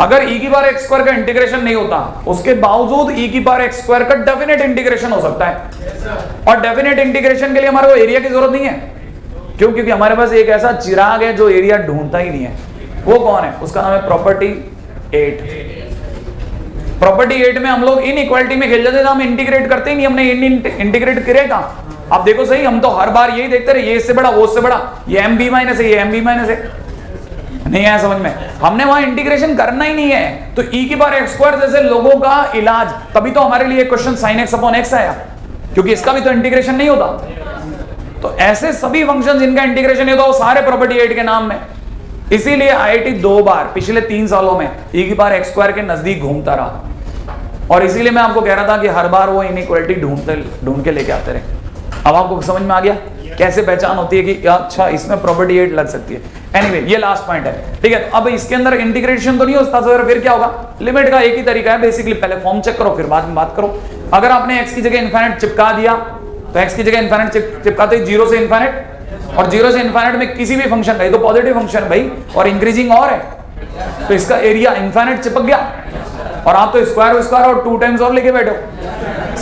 अगर e की पावर x स्क्वायर का इंटीग्रेशन नहीं होता, उसके बावजूद e की पावर x स्क्वायर का डेफिनेट इंटीग्रेशन हो सकता है। और डेफिनेट इंटीग्रेशन के लिए हमारे को एरिया की जरूरत नहीं है। क्यों? क्योंकि हमारे पास एक ऐसा चिराग है जो एरिया ढूंढता ही नहीं है। वो कौन है? उसका नाम है प्रॉपर्टी 8। प्रॉपर्टी 8 में हम लोग इनइक्वालिटी में खेल जाते हैं, हम इंटीग्रेट करते ही नहीं। हमने इंटीग्रेट करेगा। आप देखो सही, हम तो हर बार यही देखते रहे, ये इससे बड़ा, वो उससे बड़ा, ये mb माइनस है, ये mb माइनस है। नहीं आया समझ में? हमने वहां इंटीग्रेशन करना ही नहीं है। तो e की पावर x स्क्वायर जैसे लोगों का इलाज, तभी तो हमारे लिए question sin x upon x आया, क्योंकि इसका भी तो इंटीग्रेशन नहीं होता। तो ऐसे सभी फंक्शन जिनका इंटीग्रेशन नहीं होता, वो सारे प्रॉपर्टी 8 के नाम में। इसीलिए IIT 2 बार पिछले 3 सालों में e की पावर x स्क्वायर के नजदीक घूमता रहा। और इसीलिए मैं आपको कह रहा था कि हर बार वो इनइक्वालिटी ढूंढ के लेके आते रहे। अब आपको समझ में आ गया कैसे पहचान होती है कि अच्छा इसमें प्रॉपर्टी 8 लग सकती है। एनीवे, ये लास्ट पॉइंट है, ठीक है। अब इसके अंदर इंटीग्रेशन तो नहीं होता, तो फिर क्या होगा? लिमिट का एक ही तरीका है बेसिकली, पहले फॉर्म चेक करो फिर बाद में बात करो। अगर आपने x की जगह इनफाइनाइट चिपका दिया, तो x की जगह इनफाइनाइट चिपकाते ही 0 से इनफाइनाइट, और 0 से इनफाइनाइट में किसी भी फंक्शन का, ये तो पॉजिटिव फंक्शन भाई, और इंक्रीजिंग और है, तो इसका एरिया इनफाइनाइट चिपक गया। और आप तो स्क्वायर और 2 टाइम्स और लेके बैठो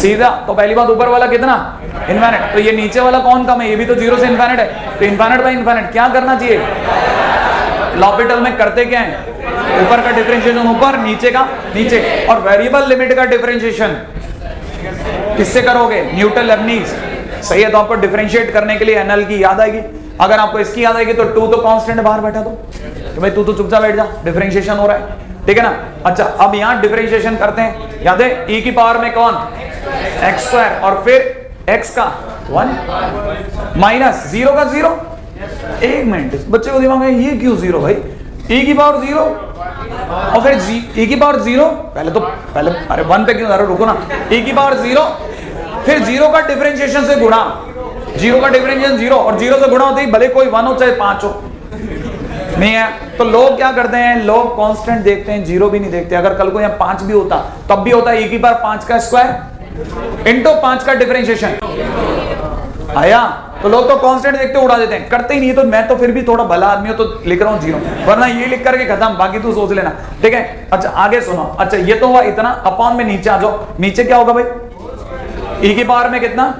सीधा। तो पहली बात, ऊपर वाला कितना? इनफाइनाइट। तो ये नीचे वाला कौन कम है? ये भी तो 0 से इनफाइनाइट है। तो इनफाइनाइट बाय इनफाइनाइट क्या करना चाहिए? लॉपिटल में करते क्या है? ऊपर का डिफरेंशिएशन ऊपर, नीचे का नीचे। और वेरिएबल लिमिट का डिफरेंशिएशन किससे करोगे? Newton Lebanese. सही है। तो आपको डिफरेंशिएट करने के लिए एनएल की याद आएगी। अगर आपको इसकी याद आएगी तो 2 तो कांस्टेंट बाहर बैठा दो, तो भाई तू तो चुपचाप बैठ जा, डिफरेंशिएशन हो रहा है, ठीक है ना। अच्छा, अब यहां डिफरेंशिएशन करते हैं। याद है e की पावर में कौन? x स्क्वायर, और फिर x का 1 माइनस 0 का 0। एक मिनट, बच्चे को दिमाग में ये क्यों 0 भाई? e की पावर 0 और फिर e की पावर 0, पहले अरे 1 पे क्यों जा रहे हो? रुको ना। e की पावर 0, फिर 0 का डिफरेंशिएशन से गुणा, 0 का डिफरेंशिएशन 0, और 0 से गुणा होते ही भले कोई 1 हो चाहे 5 हो, नहीं है। तो लोग क्या करते हैं? लोग कांस्टेंट देखते हैं, 0 भी नहीं देखते। अगर कल को यहाँ 5 भी होता तब भी होता e की पावर 5 का स्क्वायर इंटू 5 का डिफरेंशिएशन आया। तो लोग तो कांस्टेंट देखते उड़ा देते हैं, करते ही नहीं। तो मैं तो फिर भी थोड़ा भला आदमी हूं तो लिख रहा हूं 0, वरना ये लिख करके खत्म, बाकी तू सोच लेना, ठीक है। अच्छा आगे सुनो। अच्छा ये तो हुआ इतना, अपॉन में नीचे आ जाओ। नीचे क्या होगा भाई? e की पावर में कितना?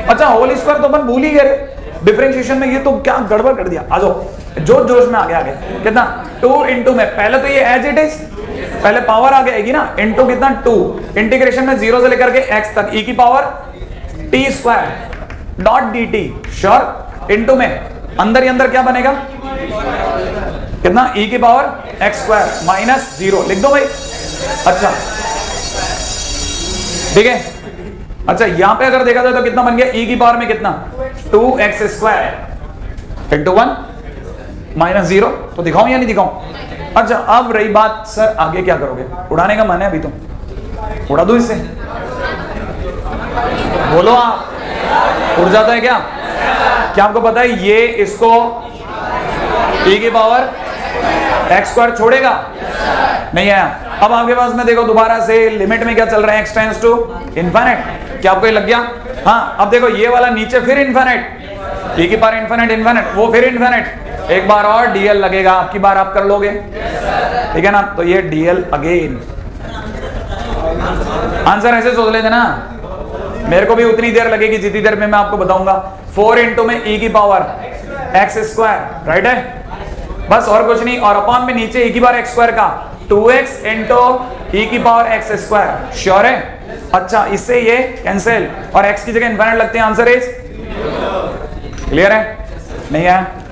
अच्छा होल स्क्वायर तो अपन भूल ही गए डिफरेंशिएशन में, ये तो क्या गड़बड़ कर दिया। आ जाओ, जोश में आगे कितना? 2 इंटू में, पहले तो ये एज इट इज, पहले पावर आ गएगी ना, इंटू कितना? 2, इंटीग्रेशन में 0 से लेकर के x तक, e की power t square dot dt, sure, into में अंदर ही अंदर क्या बनेगा? कितना? e की पावर x स्क्वायर माइनस 0 लिख दो भाई। अच्छा ठीक है। अच्छा यहां पे अगर देखा जाए तो कितना बन गया? e की पावर में कितना? 2x square into 1 minus 0। तो दिखाऊं या नहीं दिखाऊं? अच्छा अब रही बात, सर आगे क्या करोगे? उड़ाने का मन है अभी तो उड़ा दो इससे, बोलो आप, उड़ जाता है क्या? क्या आपको पता है ये इसको e की पावर x स्क्वायर छोड़ेगा? नहीं आया। अब आपके पास में देखो दोबारा से लिमिट में क्या चल रहा है? x tends to infinite. क्या आपको ये लग गया? हाँ। अब देखो ये वाला नीचे फिर इनफिनिट, e की पावर इनफिनिट, वो फिर इनफिनिट, एक बार और dl लगेगा, आपकी बार आप कर लोगे, ठीक है ना। तो ये dl अगेन। आंसर ऐसे सोच लेते ना, मेरे को भी उतनी देर लगेगी जितनी देर में मैं आपको बताऊंगा। 4 इंटू में e की पावर x स्क्वायर, राइट है, बस और कुछ नहीं। और अपॉन में नीचे e की पावर x स्क्वायर का 2x इंटू e की पावर x स्क्वायर, श्योर है? अच्छा इससे ये कैंसिल और x की जगह इनफिनिट लगते हैं, आंसर इज क्लियर है? नहीं है?